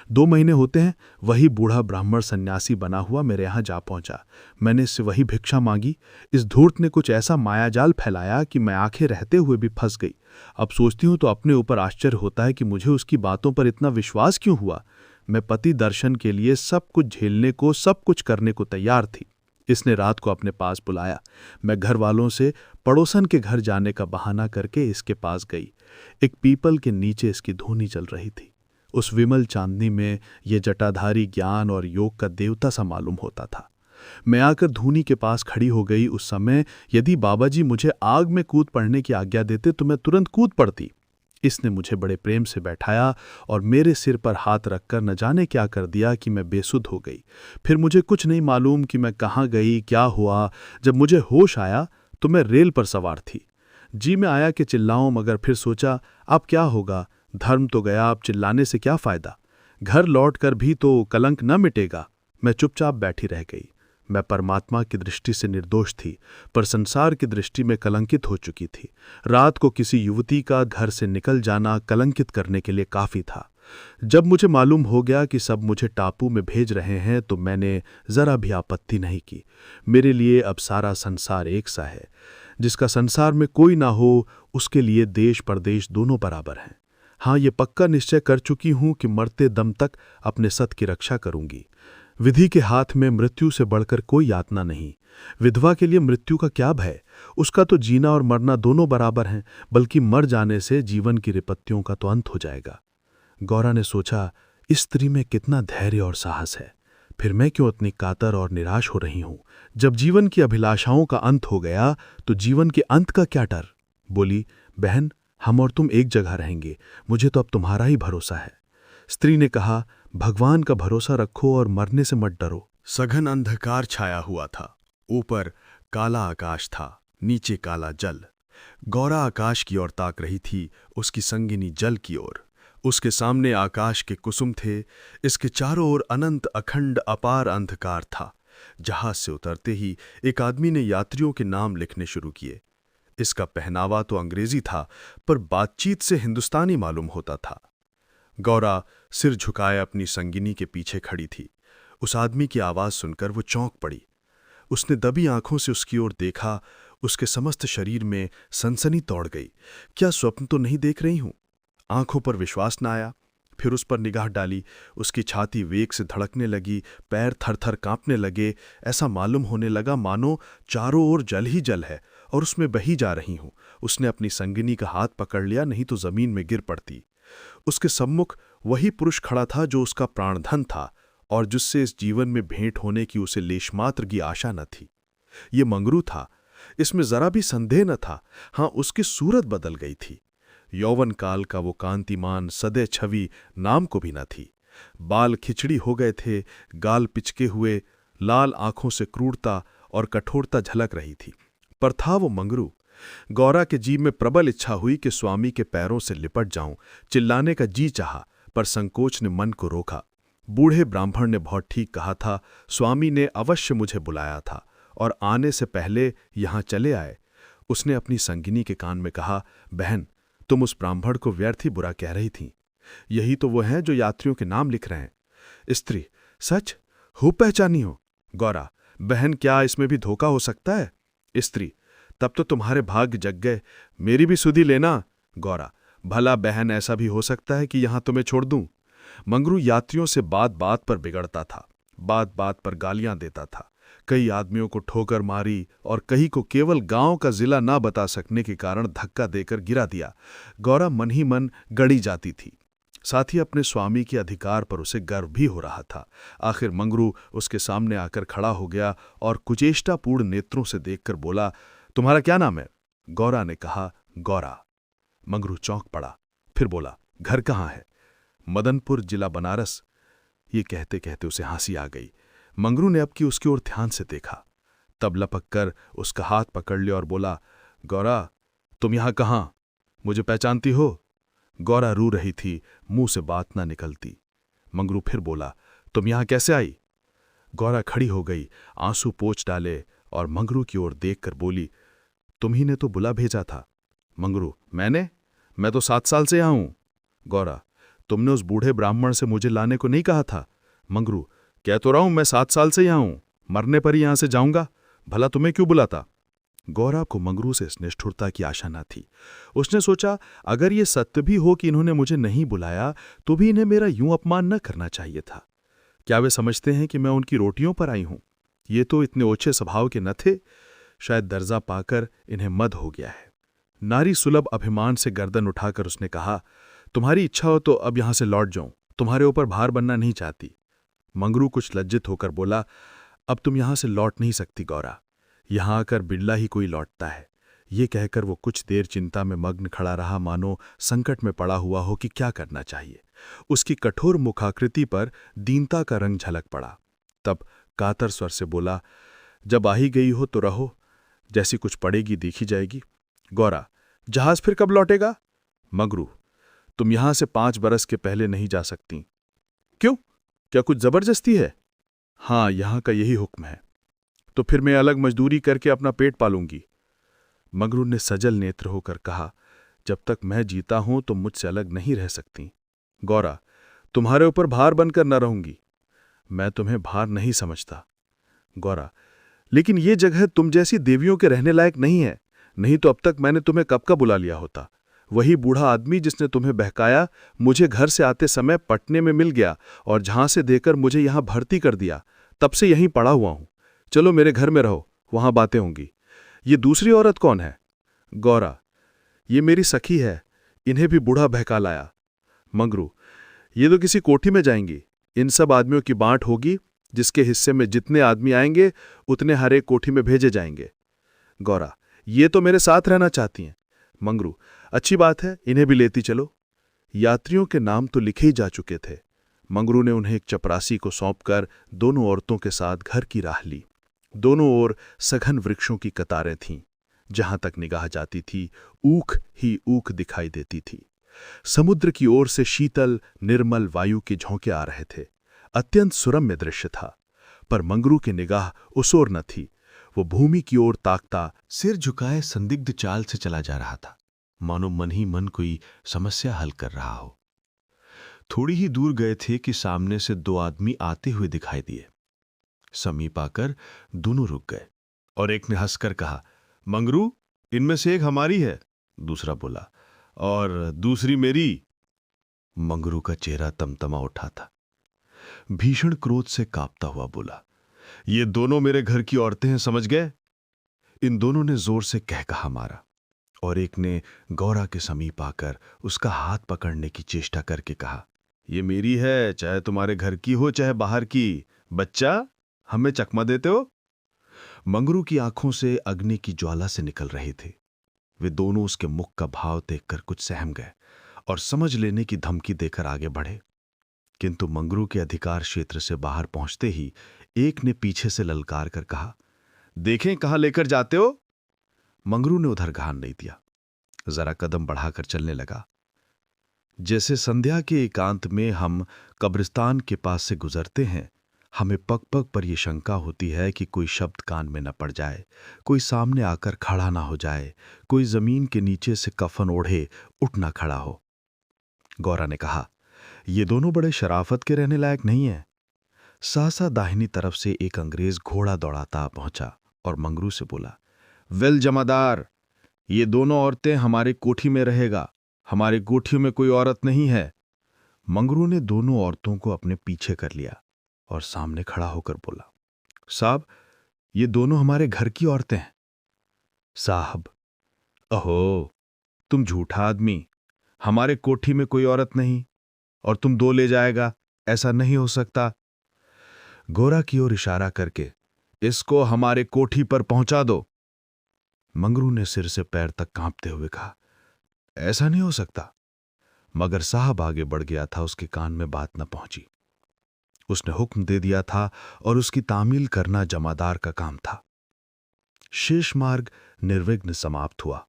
2 महीने होते हैं वही बूढ़ा ब्राह्मण सन्यासी बना हुआ मेरे यहाँ जा पहुंचा। मैंने इससे वही भिक्षा मांगी। इस धूर्त ने कुछ ऐसा मायाजाल फैलाया कि मैं आंखें रहते हुए भी फंस गई। अब सोचती हूँ तो अपने ऊपर आश्चर्य होता है कि मुझे उसकी बातों पर इतना विश्वास क्यों हुआ। मैं पति दर्शन के लिए सब कुछ झेलने को, सब कुछ करने को तैयार थी। इसने रात को अपने पास बुलाया। मैं घर वालों से पड़ोसन के घर जाने का बहाना करके इसके पास गई। एक पीपल के नीचे इसकी धूनी चल रही थी। उस विमल चांदनी में ये जटाधारी ज्ञान और योग का देवता सा मालूम होता था। मैं आकर धूनी के पास खड़ी हो गई। उस समय यदि बाबाजी मुझे आग में कूद पड़ने की आज्ञा देते तो मैं तुरंत कूद पड़ती। इसने मुझे बड़े प्रेम से बैठाया और मेरे सिर पर हाथ रखकर न जाने क्या कर दिया कि मैं बेसुध हो गई। फिर मुझे कुछ नहीं मालूम कि मैं कहाँ गई, क्या हुआ। जब मुझे होश आया तो मैं रेल पर सवार थी। जी में आया कि चिल्लाऊं, मगर फिर सोचा अब क्या होगा, धर्म तो गया, अब चिल्लाने से क्या फायदा। घर लौटकर भी तो कलंक न मिटेगा। मैं चुपचाप बैठी रह गई। मैं परमात्मा की दृष्टि से निर्दोष थी, पर संसार की दृष्टि में कलंकित हो चुकी थी। रात को किसी युवती का घर से निकल जाना कलंकित करने के लिए काफी था। जब मुझे मालूम हो गया कि सब मुझे टापू में भेज रहे हैं तो मैंने जरा भी आपत्ति नहीं की। मेरे लिए अब सारा संसार एक सा है। जिसका संसार में कोई ना हो उसके लिए देश परदेश दोनों बराबर हैं। हाँ, ये पक्का निश्चय कर चुकी हूं कि मरते दम तक अपने सत की रक्षा करूंगी। विधि के हाथ में मृत्यु से बढ़कर कोई यातना नहीं। विधवा के लिए मृत्यु का क्या भय? उसका तो जीना और मरना दोनों बराबर हैं, बल्कि मर जाने से जीवन की विपत्तियों का तो अंत हो जाएगा। गौरा ने सोचा, इस स्त्री में कितना धैर्य और साहस है। फिर मैं क्यों इतनी कातर और निराश हो रही हूं? जब जीवन की अभिलाषाओं का अंत हो गया तो जीवन के अंत का क्या डर? बोली, बहन, हम और तुम एक जगह रहेंगे, मुझे तो अब तुम्हारा ही भरोसा है। स्त्री ने कहा, भगवान का भरोसा रखो और मरने से मत डरो। सघन अंधकार छाया हुआ था। ऊपर काला आकाश था, नीचे काला जल। गौरा आकाश की ओर ताक रही थी, उसकी संगिनी जल की ओर। उसके सामने आकाश के कुसुम थे, इसके चारों ओर अनंत अखंड अपार अंधकार था। जहाज से उतरते ही एक आदमी ने यात्रियों के नाम लिखने शुरू किए। इसका पहनावा तो अंग्रेजी था, पर बातचीत से हिंदुस्तानी मालूम होता था। गौरा सिर झुकाए अपनी संगिनी के पीछे खड़ी थी। उस आदमी की आवाज सुनकर वो चौंक पड़ी। उसने दबी आंखों से उसकी ओर देखा। उसके समस्त शरीर में सनसनी दौड़ गई। क्या स्वप्न तो नहीं देख रही हूं? आंखों पर विश्वास न आया। फिर उस पर निगाह डाली। उसकी छाती वेग से धड़कने लगी, पैर थर-थर कांपने लगे। ऐसा मालूम होने लगा मानो चारों ओर जल ही जल है और उसमें बही जा रही हूं। उसने अपनी संगिनी का हाथ पकड़ लिया, नहीं तो जमीन में गिर पड़ती। उसके सम्मुख वही पुरुष खड़ा था जो उसका प्राणधन था और जिससे इस जीवन में भेंट होने की उसे लेशमात्र की आशा न थी। ये मंगरू था, इसमें जरा भी संदेह न था। हां, उसकी सूरत बदल गई थी। यौवन काल का वो कांतिमान सदै छवि नाम को भी न थी। बाल खिचड़ी हो गए थे, गाल पिचके हुए, लाल आंखों से क्रूरता और कठोरता झलक रही थी। पर था वो मंगरू। गौरा के जी में प्रबल इच्छा हुई कि स्वामी के पैरों से लिपट जाऊं। चिल्लाने का जी चाहा, पर संकोच ने मन को रोका। बूढ़े ब्राह्मण ने बहुत ठीक कहा था, स्वामी ने अवश्य मुझे बुलाया था और आने से पहले यहां चले आए। उसने अपनी संगिनी के कान में कहा, बहन, तुम उस ब्राह्मण को व्यर्थ ही बुरा कह रही थीं। यही तो वो हैं जो यात्रियों के नाम लिख रहे हैं। स्त्री, सच? हो पहचानी हो? गौरा, बहन, क्या इसमें भी धोखा हो सकता है? स्त्री, तब तो तुम्हारे भाग्य जग गए, मेरी भी सुधि लेना। गौरा, भला बहन, ऐसा भी हो सकता है कि यहां तुम्हें छोड़ दूं? मंगरू यात्रियों से बात बात पर बिगड़ता था, बात बात पर गालियां देता था। कई आदमियों को ठोकर मारी और कहीं को केवल गांव का जिला ना बता सकने के कारण धक्का देकर गिरा दिया। गौरा मन ही मन गड़ी जाती थी। साथ ही अपने स्वामी के अधिकार पर उसे गर्व भी हो रहा था। आखिर मंगरू उसके सामने आकर खड़ा हो गया और कुचेष्टापूर्ण नेत्रों से देखकर बोला, तुम्हारा क्या नाम है? गौरा ने कहा, गौरा। मंगरू चौंक पड़ा, फिर बोला, घर कहाँ है? मदनपुर, जिला बनारस। ये कहते कहते उसे हंसी आ गई। मंगरू ने अब की उसकी ओर ध्यान से देखा, तब लपक कर उसका हाथ पकड़ लिया और बोला, गौरा, तुम यहां कहां? मुझे पहचानती हो? गौरा रू रही थी, मुंह से बात ना निकलती। मंगरू फिर बोला, तुम यहां कैसे आई? गौरा खड़ी हो गई, आंसू पोंछ डाले और मंगरू की ओर देखकर बोली, तुम्ही ने तो बुला भेजा था। मंगरू, मैं तो 7 साल से यहां हूं। गौरा, तुमने उस बूढ़े ब्राह्मण से मुझे लाने को नहीं कहा था? मंगरू, कह तो रहा हूं मैं 7 साल से यहां हूं, मरने पर ही यहां से जाऊंगा, भला तुम्हें क्यों बुलाता? गौरा को मंगरू से निष्ठुरता की आशा न थी। उसने सोचा, अगर ये सत्य भी हो कि इन्होंने मुझे नहीं बुलाया तो भी इन्हें मेरा यूं अपमान न करना चाहिए था। क्या वे समझते हैं कि मैं उनकी रोटियों पर आई हूं? ये तो इतने ओछे स्वभाव के न थे। शायद दर्जा पाकर इन्हें मद हो गया है। नारी सुलभ अभिमान से गर्दन उठाकर उसने कहा, तुम्हारी इच्छा हो तो अब यहां से लौट जाऊं, तुम्हारे ऊपर भार बनना नहीं चाहती। मंगरू कुछ लज्जित होकर बोला, अब तुम यहां से लौट नहीं सकती गौरा, यहां आकर बिरला ही कोई लौटता है। ये कहकर वो कुछ देर चिंता में मग्न खड़ा रहा, मानो संकट में पड़ा हुआ हो कि क्या करना चाहिए। उसकी कठोर मुखाकृति पर दीनता का रंग झलक पड़ा। तब कातर स्वर से बोला, जब आ ही गई हो तो रहो, जैसी कुछ पड़ेगी देखी जाएगी। गौरा, जहाज फिर कब लौटेगा? मंगरू, तुम यहां से 5 बरस के पहले नहीं जा सकती। क्यों? क्या कुछ जबरदस्ती है? हां, यहां का यही हुक्म है। तो फिर मैं अलग मजदूरी करके अपना पेट पालूंगी। मंगरू ने सजल नेत्र होकर कहा, जब तक मैं जीता हूं तुम मुझसे अलग नहीं रह सकती। गौरा, तुम्हारे ऊपर भार बनकर न रहूंगी। मैं तुम्हें भार नहीं समझता। गौरा, लेकिन ये जगह तुम जैसी देवियों के रहने लायक नहीं है, नहीं तो अब तक मैंने तुम्हें कब का बुला लिया होता। वही बूढ़ा आदमी जिसने तुम्हें बहकाया मुझे घर से आते समय पटने में मिल गया और झांसे देकर मुझे यहां भर्ती कर दिया। तब से यहीं पड़ा हुआ हूं। चलो मेरे घर में रहो, वहां बातें होंगी। ये दूसरी औरत कौन है? गौरा, ये मेरी सखी है, इन्हें भी बूढ़ा बहका लाया। मंगरू, ये तो किसी कोठी में जाएंगी। इन सब आदमियों की बांट होगी, जिसके हिस्से में जितने आदमी आएंगे उतने हर एक कोठी में भेजे जाएंगे। गौरा, ये तो मेरे साथ रहना चाहती हैं। मंगरू, अच्छी बात है, इन्हें भी लेती चलो। यात्रियों के नाम तो लिखे ही जा चुके थे। मंगरू ने उन्हें एक चपरासी को सौंपकर दोनों औरतों के साथ घर की राह ली। दोनों ओर सघन वृक्षों की कतारें थीं। जहां तक निगाह जाती थी ऊख ही ऊख दिखाई देती थी। समुद्र की ओर से शीतल निर्मल वायु के झोंके आ रहे थे। अत्यंत सुरम्य दृश्य था। पर मंगरू की निगाह उस ओर न थी। वो भूमि की ओर ताकता सिर झुकाए संदिग्ध चाल से चला जा रहा था, मानो मन ही मन कोई समस्या हल कर रहा हो। थोड़ी ही दूर गए थे कि सामने से दो आदमी आते हुए दिखाई दिए। समीप आकर दोनों रुक गए और एक ने हंसकर कहा, मंगरू, इनमें से एक हमारी है। दूसरा बोला, और दूसरी मेरी। मंगरू का चेहरा तमतमा उठा था। भीषण क्रोध से कांपता हुआ बोला, ये दोनों मेरे घर की औरतें हैं, समझ गए? इन दोनों ने जोर से कह कहा मारा और एक ने गौरा के समीप आकर उसका हाथ पकड़ने की चेष्टा करके कहा, ये मेरी है, चाहे तुम्हारे घर की हो चाहे बाहर की। बच्चा, हमें चकमा देते हो? मंगरू की आंखों से अग्नि की ज्वाला से निकल रहे थे। वे दोनों उसके मुख का भाव देखकर कुछ सहम गए और समझ लेने की धमकी देकर आगे बढ़े। किंतु मंगरू के अधिकार क्षेत्र से बाहर पहुंचते ही एक ने पीछे से ललकार कर कहा, देखें कहां लेकर जाते हो? मंगरू ने उधर ध्यान नहीं दिया, जरा कदम बढ़ाकर चलने लगा। जैसे संध्या के एकांत में हम कब्रिस्तान के पास से गुजरते हैं, हमें पग पग पर यह शंका होती है कि कोई शब्द कान में न पड़ जाए, कोई सामने आकर खड़ा ना हो जाए, कोई जमीन के नीचे से कफन ओढ़े उठ ना खड़ा हो। गौरा ने कहा, ये दोनों बड़े शराफत के रहने लायक नहीं है। सहसा दाहिनी तरफ से एक अंग्रेज घोड़ा दौड़ाता पहुंचा और मंगरू से बोला, वेल जमादार, ये दोनों औरतें हमारे कोठी में रहेगा, हमारे कोठियों में कोई औरत नहीं है। मंगरू ने दोनों औरतों को अपने पीछे कर लिया और सामने खड़ा होकर बोला, साहब, ये दोनों हमारे घर की औरतें हैं। साहब, अहो, तुम झूठा आदमी, हमारे कोठी में कोई औरत नहीं और तुम दो ले जाएगा, ऐसा नहीं हो सकता। गोरा की ओर इशारा करके, इसको हमारे कोठी पर पहुंचा दो। मंगरू ने सिर से पैर तक कांपते हुए कहा, ऐसा नहीं हो सकता। मगर साहब आगे बढ़ गया था, उसके कान में बात न पहुंची। उसने हुक्म दे दिया था और उसकी तामील करना जमादार का काम था। शेष मार्ग निर्विघ्न समाप्त हुआ।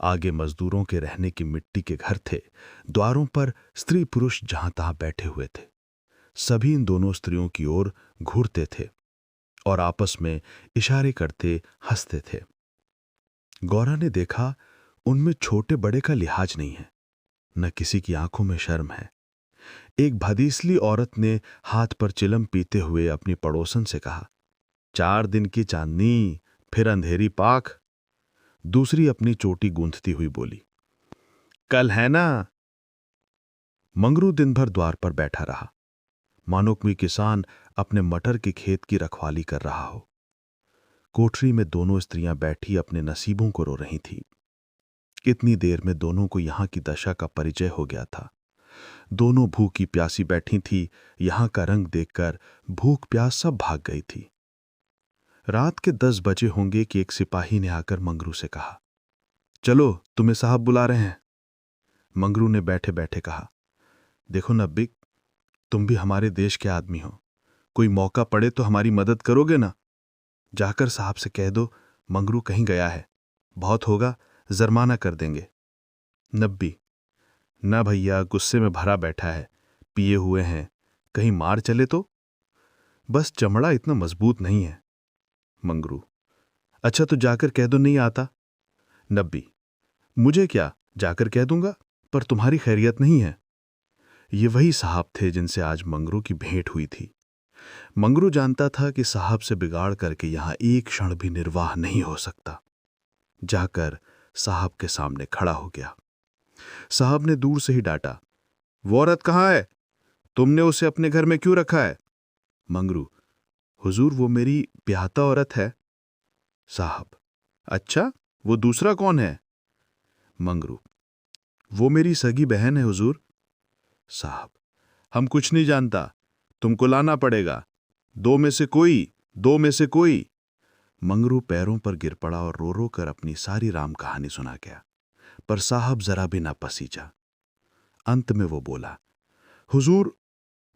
आगे मजदूरों के रहने की मिट्टी के घर थे। द्वारों पर स्त्री पुरुष जहां तहां बैठे हुए थे। सभी इन दोनों स्त्रियों की ओर घूरते थे और आपस में इशारे करते हंसते थे। गौरा ने देखा, उनमें छोटे बड़े का लिहाज नहीं है, न किसी की आंखों में शर्म है। एक भदीसली औरत ने हाथ पर चिलम पीते हुए अपनी पड़ोसन से कहा, 4 दिन की चांदनी, फिर अंधेरी पाख। दूसरी अपनी चोटी गूंथती हुई बोली, कल है ना। मंगरू दिन भर द्वार पर बैठा रहा, मानो कोई किसान अपने मटर के खेत की रखवाली कर रहा हो। कोठरी में दोनों स्त्रियां बैठी अपने नसीबों को रो रही थीं। इतनी देर में दोनों को यहां की दशा का परिचय हो गया था। दोनों भूखी प्यासी बैठी थी। यहां का रंग देखकर भूख प्यास सब भाग गई थी। रात के 10 बजे होंगे कि एक सिपाही ने आकर मंगरू से कहा, चलो, तुम्हें साहब बुला रहे हैं। मंगरू ने बैठे बैठे कहा, देखो नब्बिक, तुम भी हमारे देश के आदमी हो, कोई मौका पड़े तो हमारी मदद करोगे ना? जाकर साहब से कह दो मंगरू कहीं गया है, बहुत होगा जरमाना कर देंगे। नब्बी, ना भैया, गुस्से में भरा बैठा है, पिए हुए हैं, कहीं मार चले तो? बस चमड़ा इतना मजबूत नहीं है। मंगरू, अच्छा तो जाकर कह दो नहीं आता। नब्बी, मुझे क्या, जाकर कह दूंगा, पर तुम्हारी खैरियत नहीं है। ये वही साहब थे जिनसे आज मंगरू की भेंट हुई थी। मंगरू जानता था कि साहब से बिगाड़ करके यहां एक क्षण भी निर्वाह नहीं हो सकता। जाकर साहब के सामने खड़ा हो गया। साहब ने दूर से ही डांटा, वो औरत कहाँ है? तुमने उसे अपने घर में क्यों रखा है? मंगरू, हुजूर वो मेरी ब्याहता औरत है। साहब, अच्छा, वो दूसरा कौन है? मंगरू, वो मेरी सगी बहन है हुजूर। साहब, हम कुछ नहीं जानता, तुमको लाना पड़ेगा, दो में से कोई। मंगरू पैरों पर गिर पड़ा और रो रो कर अपनी सारी राम कहानी सुना गया, पर साहब जरा भी ना पसीजा। अंत में वो बोला, हुजूर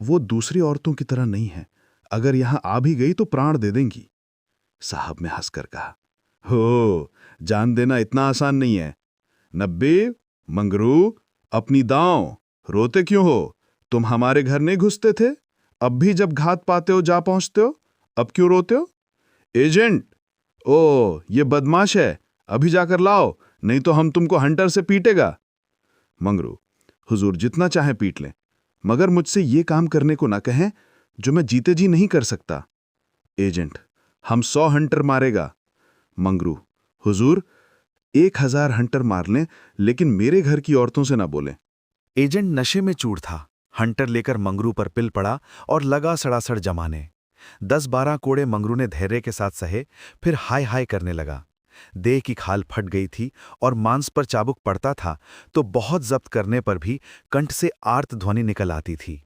वो दूसरी औरतों की तरह नहीं है, अगर यहां आ भी गई तो प्राण दे देंगी। साहब ने हंसकर कहा, हो, जान देना इतना आसान नहीं है। नब्बे, मंगरू, अपनी दांव, रोते क्यों हो? तुम हमारे घर नहीं घुसते थे, अब भी जब घात पाते हो जा पहुंचते हो, अब क्यों रोते हो? एजेंट, ओ ये बदमाश है, अभी जाकर लाओ, नहीं तो हम तुमको हंटर से पीटेगा। मंगरू, हुजूर जितना चाहे पीट लें, मगर मुझसे ये काम करने को ना कहें जो मैं जीते जी नहीं कर सकता। एजेंट, हम 100 हंटर मारेगा। मंगरू, हुजूर 1000 हंटर मार लें, लेकिन मेरे घर की औरतों से ना बोलें। एजेंट नशे में चूर था। हंटर लेकर मंगरू पर पिल पड़ा और लगा सड़ासड़ जमाने। 10-12 कोड़े मंगरू ने धैर्य के साथ सहे, फिर हाय हाय करने लगा। देह की खाल फट गई थी और मांस पर चाबुक पड़ता था तो बहुत जब्त करने पर भी कंठ से आर्त ध्वनि निकल आती थी।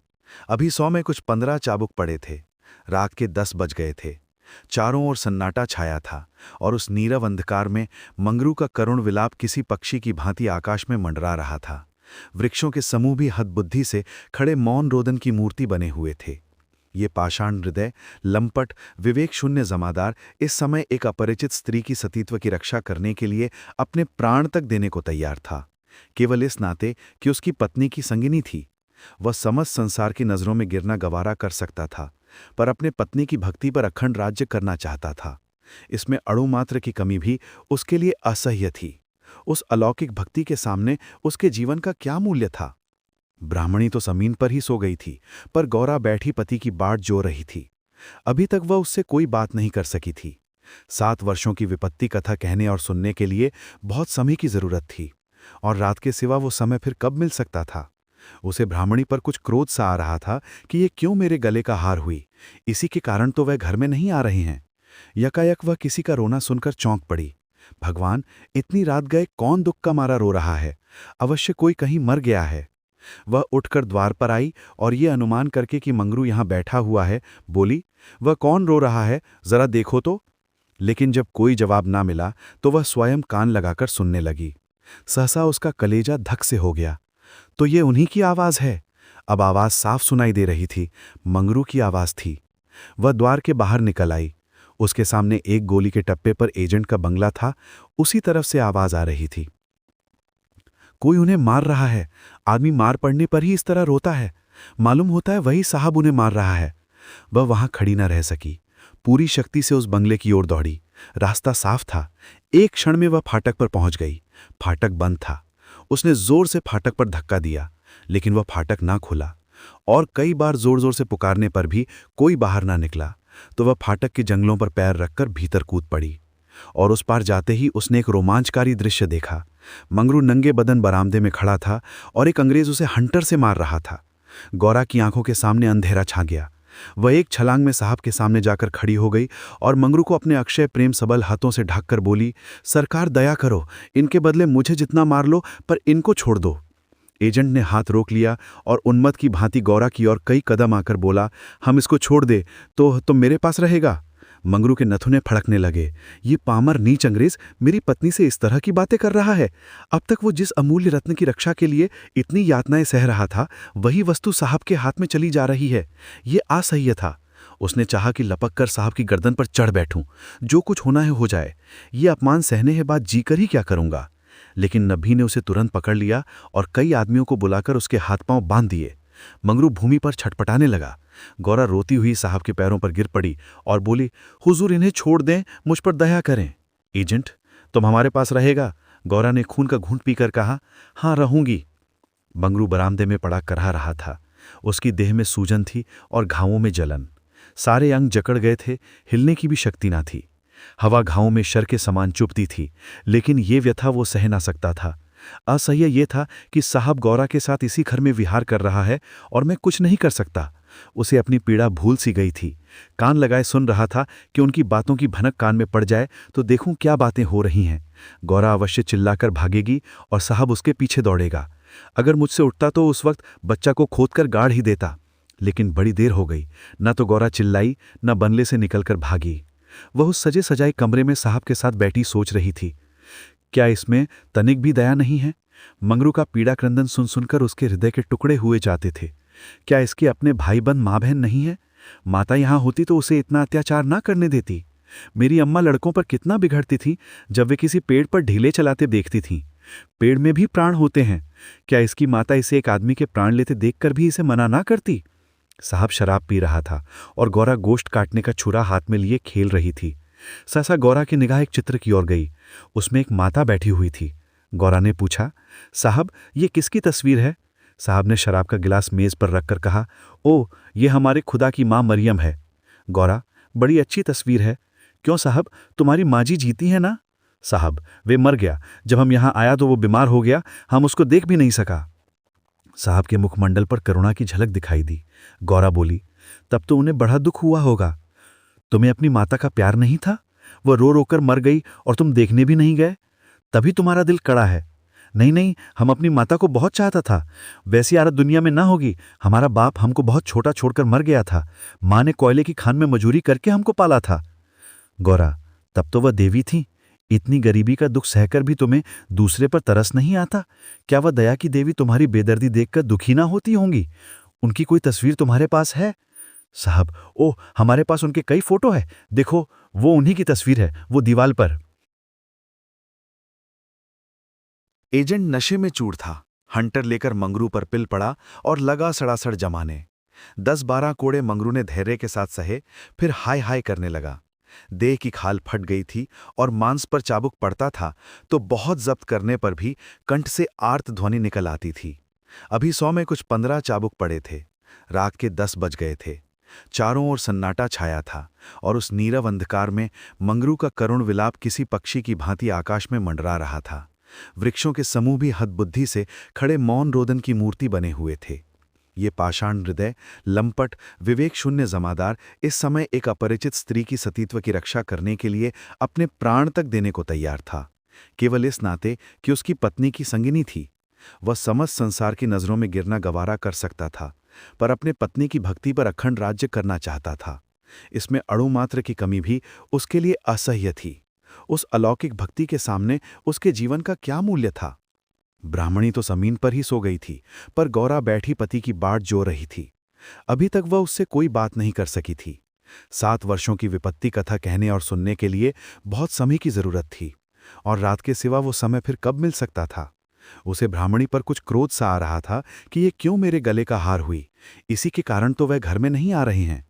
अभी 100 में कुछ 15 चाबुक पड़े थे। रात के 10 बज गए थे। चारों ओर सन्नाटा छाया था और उस नीरव अंधकार में मंगरू का करुण विलाप किसी पक्षी की भांति आकाश में मंडरा रहा था। वृक्षों के समूह भी हदबुद्धि से खड़े मौन रोदन की मूर्ति बने हुए थे। ये पाषाण हृदय, लंपट, विवेक शून्य जमादार इस समय एक अपरिचित स्त्री की सतीत्व की रक्षा करने के लिए अपने प्राण तक देने को तैयार था, केवल इस नाते कि उसकी पत्नी की संगिनी थी। वह समस्त संसार की नजरों में गिरना गवारा कर सकता था, पर अपने पत्नी की भक्ति पर अखंड राज्य करना चाहता था। इसमें अणुमात्र की कमी भी उसके लिए असह्य थी। उस अलौकिक भक्ति के सामने उसके जीवन का क्या मूल्य था? ब्राह्मणी तो जमीन पर ही सो गई थी, पर गौरा बैठी पति की बाट जो रही थी। अभी तक वह उससे कोई बात नहीं कर सकी थी। 7 वर्षों की विपत्ति कथा कहने और सुनने के लिए बहुत समय की जरूरत थी, और रात के सिवा वो समय फिर कब मिल सकता था? उसे ब्राह्मणी पर कुछ क्रोध सा आ रहा था कि ये क्यों मेरे गले का हार हुई, इसी के कारण तो वह घर में नहीं आ रहे हैं। यकायक वह किसी का रोना सुनकर चौंक पड़ी। भगवान, इतनी रात गए कौन दुख का मारा रो रहा है? अवश्य कोई कहीं मर गया है। वह उठकर द्वार पर आई और ये अनुमान करके कि मंगरू यहां बैठा हुआ है, बोली, वह कौन रो रहा है, जरा देखो तो। लेकिन जब कोई जवाब ना मिला तो वह स्वयं कान लगाकर सुनने लगी। सहसा उसका कलेजा धक से हो गया। तो ये उन्हीं की आवाज है। अब आवाज साफ सुनाई दे रही थी, मंगरू की आवाज थी। वह द्वार के बाहर निकल आई। उसके सामने एक गोली के टप्पे पर एजेंट का बंगला था, उसी तरफ से आवाज आ रही थी। कोई उन्हें मार रहा है। आदमी मार पड़ने पर ही इस तरह रोता है। मालूम होता है वही साहब उन्हें मार रहा है। वह वहां खड़ी न रह सकी, पूरी शक्ति से उस बंगले की ओर दौड़ी। रास्ता साफ था। एक क्षण में वह फाटक पर पहुंच गई। फाटक बंद था। उसने जोर से फाटक पर धक्का दिया, लेकिन वह फाटक ना खुला, और कई बार जोर जोर से पुकारने पर भी कोई बाहर ना निकला। तो वह फाटक के जंगलों पर पैर रखकर भीतर कूद पड़ी, और उस पार जाते ही उसने एक रोमांचकारी दृश्य देखा। मंगरू नंगे बदन बरामदे में खड़ा था और एक अंग्रेज उसे हंटर से मार रहा था। गौरा की आंखों के सामने अंधेरा छा गया। वह एक छलांग में साहब के सामने जाकर खड़ी हो गई और मंगरू को अपने अक्षय प्रेम सबल हाथों से ढककर बोली, सरकार दया करो, इनके बदले मुझे जितना मार लो, पर इनको छोड़ दो। एजेंट ने हाथ रोक लिया और उन्मत्त की भांति गौरा की ओर कई कदम आकर बोला, हम इसको छोड़ दे तो मेरे पास रहेगा। मंगरू के नथुने फड़कने लगे। ये पामर नीच अंग्रेज मेरी पत्नी से इस तरह की बातें कर रहा है। अब तक वो जिस अमूल्य रत्न की रक्षा के लिए इतनी यातनाएं सह रहा था, वही वस्तु साहब के हाथ में चली जा रही है। ये असह्य था। उसने चाहा कि लपक कर साहब की गर्दन पर चढ़ बैठूं, जो कुछ होना है हो जाए। ये अपमान सहने के बाद जीकर ही क्या करूंगा। लेकिन नभी ने उसे तुरंत पकड़ लिया और कई आदमियों को बुलाकर उसके हाथ पांव बांध दिए। मंगरू भूमि पर छटपटाने लगा। गौरा रोती हुई साहब के पैरों पर गिर पड़ी और बोली, हुजूर इन्हें छोड़ दें, मुझ पर दया करें। एजेंट, तुम हमारे पास रहेगा? गौरा ने खून का घूंट पीकर कहा। हाँ, रहूंगी। मंगरू बरामदे में पड़ा करहा रहा था। उसकी देह में सूजन थी और घावों में जलन। सारे अंग जकड़ गए थे, हिलने की भी शक्ति ना थी। हवा घावों में शर के समान चुभती थी, लेकिन ये व्यथा वो सह ना सकता था। असह्य ये था कि साहब गौरा के साथ इसी घर में विहार कर रहा है और मैं कुछ नहीं कर सकता। उसे अपनी पीड़ा भूल सी गई थी। कान लगाए सुन रहा था कि उनकी बातों की भनक कान में पड़ जाए तो देखूं क्या बातें हो रही हैं। गौरा अवश्य चिल्लाकर भागेगी और साहब उसके पीछे दौड़ेगा। अगर मुझसे उठता तो उस वक्त बच्चा को खोदकर गाड़ ही देता। लेकिन बड़ी देर हो गई, न तो गौरा चिल्लाई न बंगले से निकलकर भागी। वह उस सजे सजाए कमरे में साहब के साथ बैठी सोच रही थी, क्या इसमें तनिक भी दया नहीं है? मंगरू का पीड़ा क्रंदन सुन सुनकर उसके हृदय के टुकड़े हुए जाते थे। क्या इसके अपने भाई बंद माँ बहन नहीं है? माता यहां होती तो उसे इतना अत्याचार ना करने देती। मेरी अम्मा लड़कों पर कितना बिगड़ती थी जब वे किसी पेड़ पर ढीले चलाते देखती थीं। पेड़ में भी प्राण होते हैं। क्या इसकी माता इसे एक आदमी के प्राण लेते देखकर भी इसे मना ना करती? साहब शराब पी रहा था और गौरा गोश्त काटने का छुरा हाथ में लिए खेल रही थी। सहसा गौरा की निगाह एक चित्र की ओर गई। उसमें एक माता बैठी हुई थी। गौरा ने पूछा, साहब ये किसकी तस्वीर है? साहब ने शराब का गिलास मेज पर रखकर कहा, ओ ये हमारे खुदा की माँ मरियम है। गौरा, बड़ी अच्छी तस्वीर है। क्यों साहब, तुम्हारी माँ जी जीती है ना? साहब, वे मर गया। जब हम यहाँ आया तो वो बीमार हो गया, हम उसको देख भी नहीं सका। साहब के मुखमंडल पर करुणा की झलक दिखाई दी। गौरा बोली, तब तो उन्हें बड़ा दुख हुआ होगा। तुम्हें अपनी माता का प्यार नहीं था? वह रो रोकर मर गई और तुम देखने भी नहीं गए, तभी तुम्हारा दिल कड़ा है। नहीं नहीं, हम अपनी माता को बहुत चाहता था। वैसी आदत दुनिया में ना होगी। हमारा बाप हमको बहुत छोटा छोड़कर मर गया था। माँ ने कोयले की खान में मजूरी करके हमको पाला था। गौरा, तब तो वह देवी थी। इतनी गरीबी का दुख सहकर भी तुम्हें दूसरे पर तरस नहीं आता? क्या वह दया की देवी तुम्हारी बेदर्दी देखकर दुखी ना होती होंगी? उनकी कोई तस्वीर तुम्हारे पास है? साहब, ओह हमारे पास उनके कई फोटो है। देखो वो उन्हीं की तस्वीर है, वो दीवाल पर। एजेंट नशे में चूर था। हंटर लेकर मंगरू पर पिल पड़ा और लगा सड़ासड़ जमाने। 10-12 कोड़े मंगरू ने धैर्य के साथ सहे, फिर हाय हाय करने लगा। देह की खाल फट गई थी और मांस पर चाबुक पड़ता था तो बहुत जब्त करने पर भी कंठ से आर्त ध्वनि निकल आती थी। अभी 100 में कुछ 15 चाबुक पड़े थे। रात के 10 बज गए थे। चारों ओर सन्नाटा छाया था और उस नीरव अंधकार में मंगरू का करुण विलाप किसी पक्षी की भांति आकाश में मंडरा रहा था। वृक्षों के समूह भी हदबुद्धि से खड़े मौन रोदन की मूर्ति बने हुए थे। ये पाषाण हृदय, लंपट, विवेक शून्य जमादार इस समय एक अपरिचित स्त्री की सतीत्व की रक्षा करने के लिए अपने प्राण तक देने को तैयार था, केवल इस नाते कि उसकी पत्नी की संगिनी थी। वह समस्त संसार की नजरों में गिरना गवारा कर सकता था, पर अपने पत्नी की भक्ति पर अखंड राज्य करना चाहता था। इसमें अणुमात्र की कमी भी उसके लिए असह्य थी। उस अलौकिक भक्ति के सामने उसके जीवन का क्या मूल्य था? ब्राह्मणी तो जमीन पर ही सो गई थी, पर गौरा बैठी पति की बाट जो रही थी। अभी तक वह उससे कोई बात नहीं कर सकी थी। 7 वर्षों की विपत्ति कथा कहने और सुनने के लिए बहुत समय की जरूरत थी, और रात के सिवा वो समय फिर कब मिल सकता था? उसे ब्राह्मणी पर कुछ क्रोध सा आ रहा था कि ये क्यों मेरे गले का हार हुई। इसी के कारण तो वह घर में नहीं आ रहे हैं।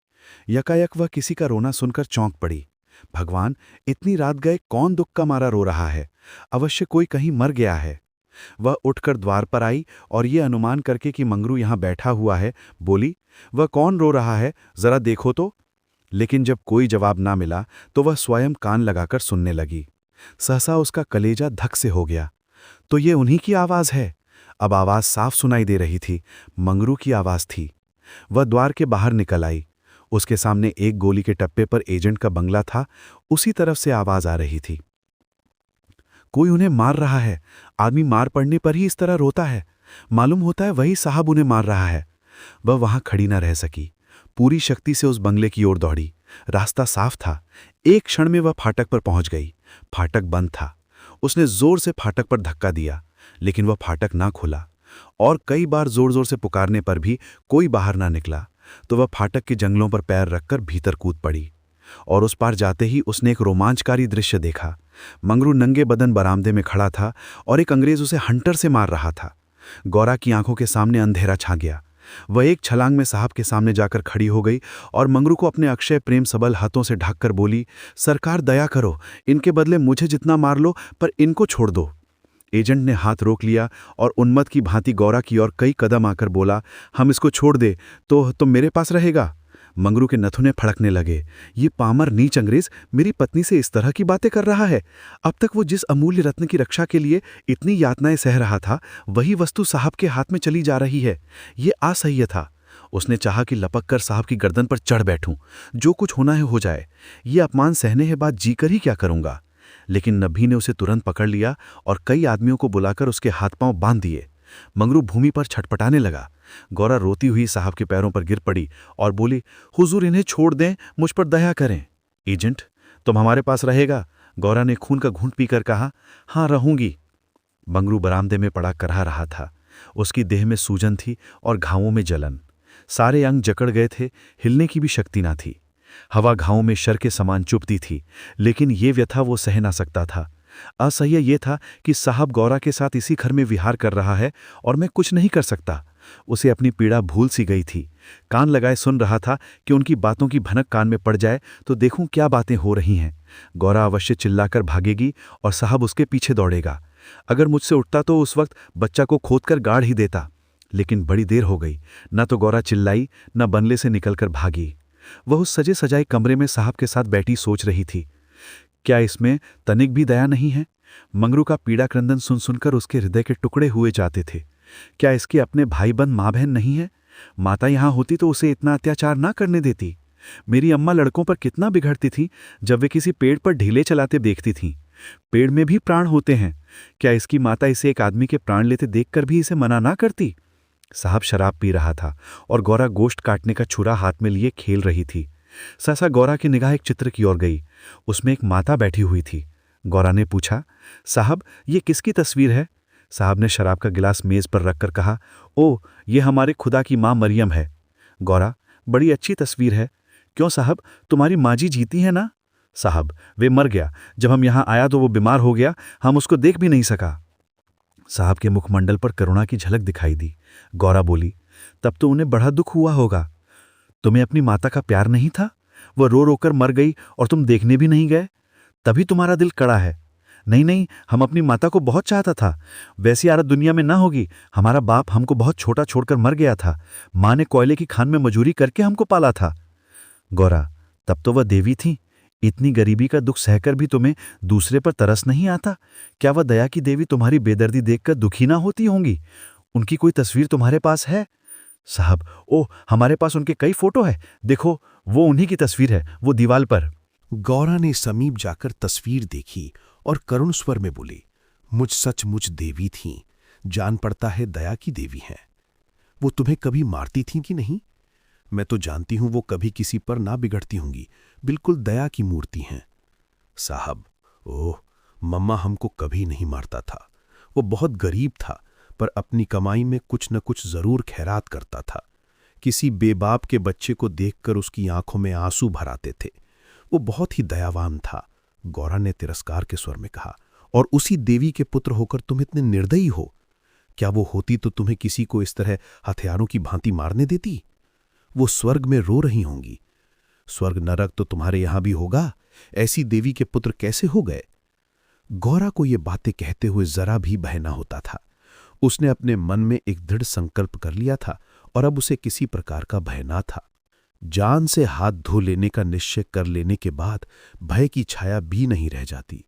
यकायक वह किसी का रोना सुनकर चौंक पड़ी। भगवान, इतनी रात गए कौन दुख का मारा रो रहा है? अवश्य कोई कहीं मर गया है। वह उठकर द्वार पर आई और ये अनुमान करके कि मंगरू यहां बैठा हुआ है, बोली, वह कौन रो रहा है, जरा देखो तो। लेकिन जब कोई जवाब ना मिला तो वह स्वयं कान लगाकर सुनने लगी। सहसा उसका कलेजा धक से हो गया। तो ये उन्हीं की आवाज है। अब आवाज साफ सुनाई दे रही थी। मंगरू की आवाज थी। वह द्वार के बाहर निकल आई। उसके सामने एक गोली के टप्पे पर एजेंट का बंगला था। उसी तरफ से आवाज आ रही थी। कोई उन्हें मार रहा है। आदमी मार पड़ने पर ही इस तरह रोता है। मालूम होता है वही साहब उन्हें मार रहा है। वह वहां खड़ी न रह सकी। पूरी शक्ति से उस बंगले की ओर दौड़ी। रास्ता साफ था। एक क्षण में वह फाटक पर पहुंच गई। फाटक बंद था। उसने जोर से फाटक पर धक्का दिया, लेकिन वह फाटक ना खुला, और कई बार जोर जोर से पुकारने पर भी कोई बाहर ना निकला। तो वह फाटक के जंगलों पर पैर रखकर भीतर कूद पड़ी, और उस पार जाते ही उसने एक रोमांचकारी दृश्य देखा। मंगरू नंगे बदन बरामदे में खड़ा था और एक अंग्रेज उसे हंटर से मार रहा था। गौरा की आंखों के सामने अंधेरा छा गया। वह एक छलांग में साहब के सामने जाकर खड़ी हो गई और मंगरू को अपने अक्षय प्रेम सबल हाथों से ढककर बोली, सरकार दया करो, इनके बदले मुझे जितना मार लो, पर इनको छोड़ दो। एजेंट ने हाथ रोक लिया और उन्मत्त की भांति गौरा की ओर कई कदम आकर बोला, हम इसको छोड़ दे तो मेरे पास रहेगा। मंगरू के नथुने फड़कने लगे। ये पामर नीच अंग्रेज मेरी पत्नी से इस तरह की बातें कर रहा है। अब तक वो जिस अमूल्य रत्न की रक्षा के लिए इतनी यातनाएं सह रहा था, वही वस्तु साहब के हाथ में चली जा रही है। ये असह्य था। उसने चाहा कि लपक कर साहब की गर्दन पर चढ़ बैठूं। जो कुछ होना है हो जाए, ये अपमान सहने के बाद जीकर ही क्या करूंगा। लेकिन नभी ने उसे तुरंत पकड़ लिया और कई आदमियों को बुलाकर उसके हाथ पांव बांध दिए। मंगरू भूमि पर छटपटाने लगा। गौरा रोती हुई साहब के पैरों पर गिर पड़ी और बोली, हुजूर इन्हें छोड़ दें, मुझ पर दया करें। एजेंट, तुम हमारे पास रहेगा? गौरा ने खून का घूंट पीकर कहा। हाँ, रहूंगी। मंगरू बरामदे में पड़ा करहा रहा था। उसकी देह में सूजन थी और घावों में जलन। सारे अंग जकड़ गए थे, हिलने की भी शक्ति ना थी। हवा घावों में शर के समान चुभती थी, लेकिन ये व्यथा वो सह ना सकता था। असह्य ये था कि साहब गौरा के साथ इसी घर में विहार कर रहा है और मैं कुछ नहीं कर सकता। उसे अपनी पीड़ा भूल सी गई थी। कान लगाए सुन रहा था कि उनकी बातों की भनक कान में पड़ जाए तो देखूं क्या बातें हो रही हैं। गौरा अवश्य चिल्लाकर भागेगी और साहब उसके पीछे दौड़ेगा। अगर मुझसे उठता तो उस वक्त बच्चा को खोदकर गाड़ ही देता। लेकिन बड़ी देर हो गई। न तो गौरा चिल्लाई, न बंगले से निकलकर भागी। वह उस सजे सजाए कमरे में साहब के साथ बैठी सोच रही थी, क्या इसमें तनिक भी दया नहीं है? मंगरू का पीड़ा क्रंदन सुन सुनकर उसके हृदय के टुकड़े हुए जाते थे। क्या इसके अपने भाई बंद माँ बहन नहीं है? माता यहां होती तो उसे इतना अत्याचार ना करने देती। मेरी अम्मा लड़कों पर कितना बिगड़ती थी जब वे किसी पेड़ पर ढीले चलाते देखती थीं। पेड़ में भी प्राण होते हैं। क्या इसकी माता इसे एक आदमी के प्राण लेते देखकर भी इसे मना ना करती? साहब शराब पी रहा था और गौरा गोश्त काटने का छुरा हाथ में लिए खेल रही थी। सहसा गौरा की निगाह एक चित्र की ओर गई। उसमें एक माता बैठी हुई थी। गौरा ने पूछा, साहब ये किसकी तस्वीर है? साहब ने शराब का गिलास मेज पर रखकर कहा, ओ, ये हमारे खुदा की माँ मरियम है। गौरा, बड़ी अच्छी तस्वीर है। क्यों साहब, तुम्हारी माँ जी जीती है ना? साहब, वे मर गया। जब हम यहाँ आया तो वो बीमार हो गया, हम उसको देख भी नहीं सका। साहब के मुखमंडल पर करुणा की झलक दिखाई दी। गौरा बोली, तब तो उन्हें बड़ा दुख हुआ होगा। तुम्हें अपनी माता का प्यार नहीं था? वह रो रोकर मर गई और तुम देखने भी नहीं गए, तभी तुम्हारा दिल कड़ा है। नहीं नहीं, हम अपनी माता को बहुत चाहता था। वैसी आदत दुनिया में ना होगी। हमारा बाप हमको बहुत छोटा छोड़कर मर गया था। माँ ने कोयले की खान में मजूरी करके हमको पाला था। गौरा, तब तो वह देवी थी। इतनी गरीबी का दुख सहकर भी तुम्हें दूसरे पर तरस नहीं आता? क्या वह दया की देवी तुम्हारी बेदर्दी देखकर दुखी ना होती होंगी? उनकी कोई तस्वीर तुम्हारे पास है? साहब, ओह, हमारे पास उनके कई फोटो है। देखो, वो उन्हीं की तस्वीर है, वो दीवाल पर। गौरा ने समीप जाकर तस्वीर देखी और करुण स्वर में बोली, मुझ सचमुच देवी थीं। जान पड़ता है दया की देवी हैं। वो तुम्हें कभी मारती थीं कि नहीं? मैं तो जानती हूं वो कभी किसी पर ना बिगड़ती होंगी। बिल्कुल दया की मूर्ति हैं। साहब, ओह, मम्मा हमको कभी नहीं मारता था। वो बहुत गरीब था, पर अपनी कमाई में कुछ न कुछ जरूर खैरात करता था। किसी बेबाप के बच्चे को देखकर उसकी आंखों में आंसू भर आते थे। वो बहुत ही दयावान था। गौरा ने तिरस्कार के स्वर में कहा, और उसी देवी के पुत्र होकर तुम इतने निर्दयी हो? क्या वो होती तो तुम्हें किसी को इस तरह हथियारों की भांति मारने देती? वो स्वर्ग में रो रही होंगी। स्वर्ग नरक तो तुम्हारे यहां भी होगा। ऐसी देवी के पुत्र कैसे हो गए? गौरा को ये बातें कहते हुए जरा भी भय न होता था। उसने अपने मन में एक दृढ़ संकल्प कर लिया था और अब उसे किसी प्रकार का भय ना था। जान से हाथ धो लेने का निश्चय कर लेने के बाद भय की छाया भी नहीं रह जाती।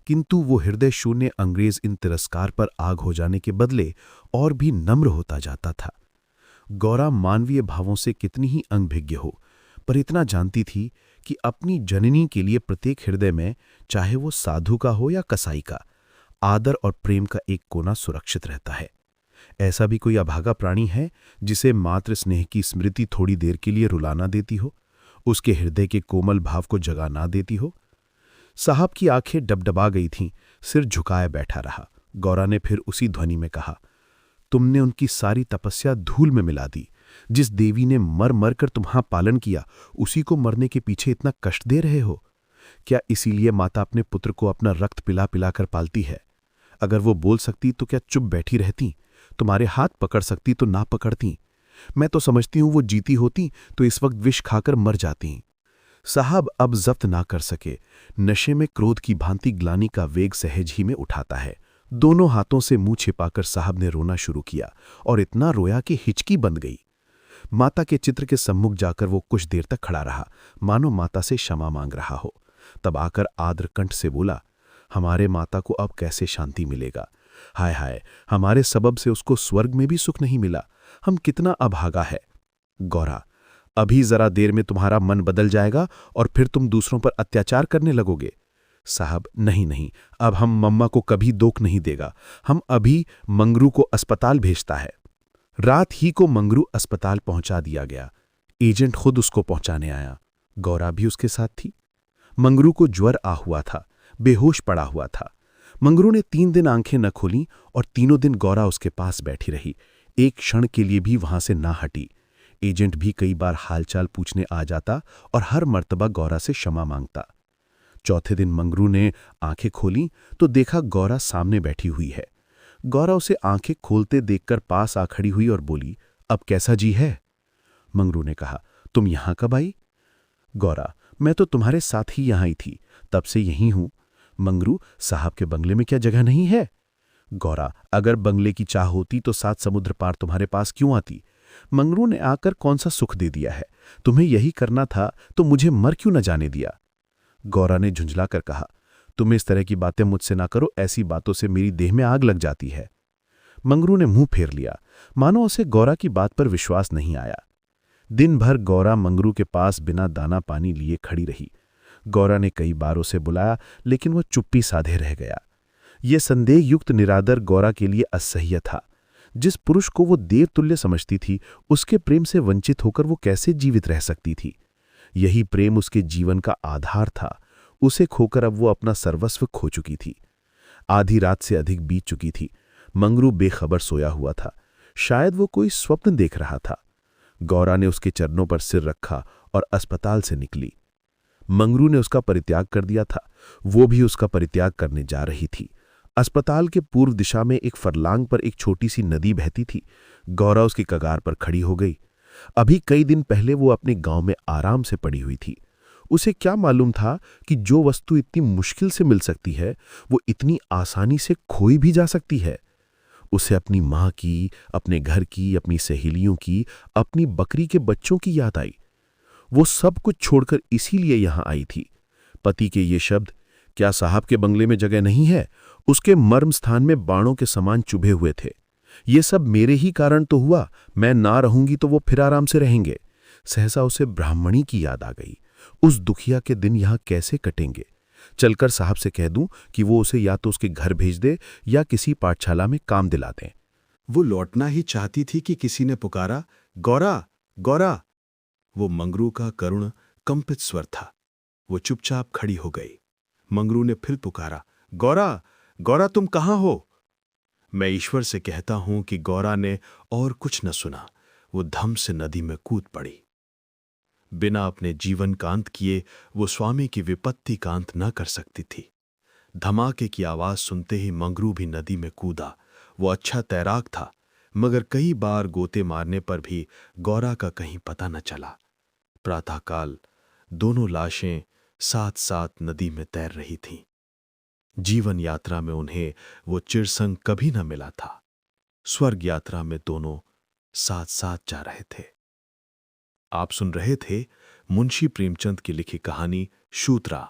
किंतु वो हृदय शून्य अंग्रेज इन तिरस्कार पर आग हो जाने के बदले और भी नम्र होता जाता था। गौरा मानवीय भावों से कितनी ही अंगभिज्ञ हो, पर इतना जानती थी कि अपनी जननी के लिए प्रत्येक हृदय में, चाहे वो साधु का हो या कसाई का, आदर और प्रेम का एक कोना सुरक्षित रहता है। ऐसा भी कोई अभागा प्राणी है जिसे मातृ स्नेह की स्मृति थोड़ी देर के लिए रुलाना देती हो, उसके हृदय के कोमल भाव को जगा ना देती हो? साहब की आंखें डबडबा गई थीं, सिर झुकाए बैठा रहा। गौरा ने फिर उसी ध्वनि में कहा, तुमने उनकी सारी तपस्या धूल में मिला दी। जिस देवी ने मर मर कर तुम्हारा पालन किया, उसी को मरने के पीछे इतना कष्ट दे रहे हो? क्या इसीलिए माता अपने पुत्र को अपना रक्त पिला पिलाकर पालती है? अगर वो बोल सकती तो क्या चुप बैठी रहती? तुम्हारे हाथ पकड़ सकती तो ना पकड़ती? मैं तो समझती हूं वो जीती होती तो इस वक्त विष खाकर मर जाती। साहब अब जब्त ना कर सके। नशे में क्रोध की भांति ग्लानि का वेग सहज ही में उठाता है। दोनों हाथों से मुंह छिपाकर साहब ने रोना शुरू किया और इतना रोया कि हिचकी बंद गई। माता के चित्र के सम्मुख जाकर वो कुछ देर तक खड़ा रहा, मानो माता से क्षमा मांग रहा हो। तब आकर आर्द्र कंठ से बोला, हमारे माता को अब कैसे शांति मिलेगा? हाय हाय, हमारे सबब से उसको स्वर्ग में भी सुख नहीं मिला। हम कितना अभागा है। गौरा, अभी जरा देर में तुम्हारा मन बदल जाएगा और फिर तुम दूसरों पर अत्याचार करने लगोगे। साहब, नहीं नहीं, अब हम मम्मा को कभी दोख नहीं देगा। हम अभी मंगरू को अस्पताल भेजता है। रात ही को मंगरू अस्पताल पहुंचा दिया गया। एजेंट खुद उसको पहुंचाने आया। गौरा भी उसके साथ थी। मंगरू को ज्वर आ हुआ था, बेहोश पड़ा हुआ था। मंगरू ने 3 दिन आंखें न खोलीं और तीनों दिन गौरा उसके पास बैठी रही, एक क्षण के लिए भी वहां से ना हटी। एजेंट भी कई बार हालचाल पूछने आ जाता और हर मर्तबा गौरा से क्षमा मांगता। चौथे दिन मंगरू ने आंखें खोलीं तो देखा गौरा सामने बैठी हुई है। गौरा उसे आंखें खोलते देखकर पास आ खड़ी हुई और बोली, अब कैसा जी है? मंगरू ने कहा, तुम यहां कब आई? गौरा, मैं तो तुम्हारे साथ ही यहां आई थी, तब से यहीं हूं। मंगरू, साहब के बंगले में क्या जगह नहीं है? गौरा, अगर बंगले की चाह होती तो 7 समुद्र पार तुम्हारे पास क्यों आती? मंगरू ने आकर कौन सा सुख दे दिया है? तुम्हें यही करना था तो मुझे मर क्यों न जाने दिया? गौरा ने झुंझलाकर कहा, तुम इस तरह की बातें मुझसे ना करो, ऐसी बातों से मेरी देह में आग लग जाती है। मंगरू ने मुंह फेर लिया, मानो उसे गौरा की बात पर विश्वास नहीं आया। दिन भर गौरा मंगरू के पास बिना दाना पानी लिए खड़ी रही। गौरा ने कई बार उसे बुलाया, लेकिन वह चुप्पी साधे रह गया। ये संदेह युक्त निरादर गौरा के लिए असह्य था। जिस पुरुष को वो देव तुल्य समझती थी, उसके प्रेम से वंचित होकर वो कैसे जीवित रह सकती थी? यही प्रेम उसके जीवन का आधार था। उसे खोकर अब वो अपना सर्वस्व खो चुकी थी। आधी रात से अधिक बीत चुकी थी। मंगरू बेखबर सोया हुआ था। शायद वो कोई स्वप्न देख रहा था। गौरा ने उसके चरणों पर सिर रखा और अस्पताल से निकली। मंगरू ने उसका परित्याग कर दिया था, वो भी उसका परित्याग करने जा रही थी। अस्पताल के पूर्व दिशा में एक फरलांग पर एक छोटी सी नदी बहती थी। गौरा उसकी कगार पर खड़ी हो गई। अभी कई दिन पहले वो अपने गांव में आराम से पड़ी हुई थी। उसे क्या मालूम था कि जो वस्तु इतनी मुश्किल से मिल सकती है, वो इतनी आसानी से खोई भी जा सकती है। उसे अपनी मां की, अपने घर की, अपनी सहेलियों की, अपनी बकरी के बच्चों की याद आई। वो सब कुछ छोड़कर इसीलिए यहां आई थी। पति के ये शब्द, क्या साहब के बंगले में जगह नहीं है, उसके मर्म स्थान में बाणों के समान चुभे हुए थे। ये सब मेरे ही कारण तो हुआ। मैं ना रहूंगी तो वो फिर आराम से रहेंगे। सहसा उसे ब्राह्मणी की याद आ गई। उस दुखिया के दिन यहां कैसे कटेंगे? चलकर साहब से कह दूं कि वो उसे या तो उसके घर भेज दे या किसी पाठशाला में काम दिला दें। वो लौटना ही चाहती थी कि किसी ने पुकारा, गौरा, गौरा। वो मंगरू का करुण कंपित स्वर था। वो चुपचाप खड़ी हो गई। मंगरू ने फिर पुकारा, गौरा, गौरा, तुम कहां हो? मैं ईश्वर से कहता हूं कि गौरा ने और कुछ न सुना। वो धम से नदी में कूद पड़ी। बिना अपने जीवन कांत किए वो स्वामी की विपत्ति कांत न कर सकती थी। धमाके की आवाज सुनते ही मंगरू भी नदी में कूदा। वो अच्छा तैराक था, मगर कई बार गोते मारने पर भी गौरा का कहीं पता न चला। प्रातःकाल दोनों लाशें साथ साथ नदी में तैर रही थीं। जीवन यात्रा में उन्हें वो चिरसंग कभी न मिला था। स्वर्ग यात्रा में दोनों साथ साथ जा रहे थे। आप सुन रहे थे मुंशी प्रेमचंद की लिखी कहानी शूद्रा।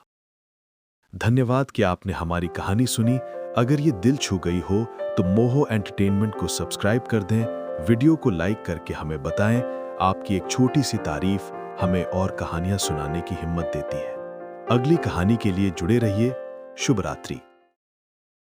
धन्यवाद कि आपने हमारी कहानी सुनी। अगर ये दिल छू गई हो तो मोहो एंटरटेनमेंट को सब्सक्राइब कर दें। वीडियो को लाइक करके हमें बताएं। आपकी एक छोटी सी तारीफ हमें और कहानियां सुनाने की हिम्मत देती है। अगली कहानी के लिए जुड़े रहिए। शुभ रात्रि।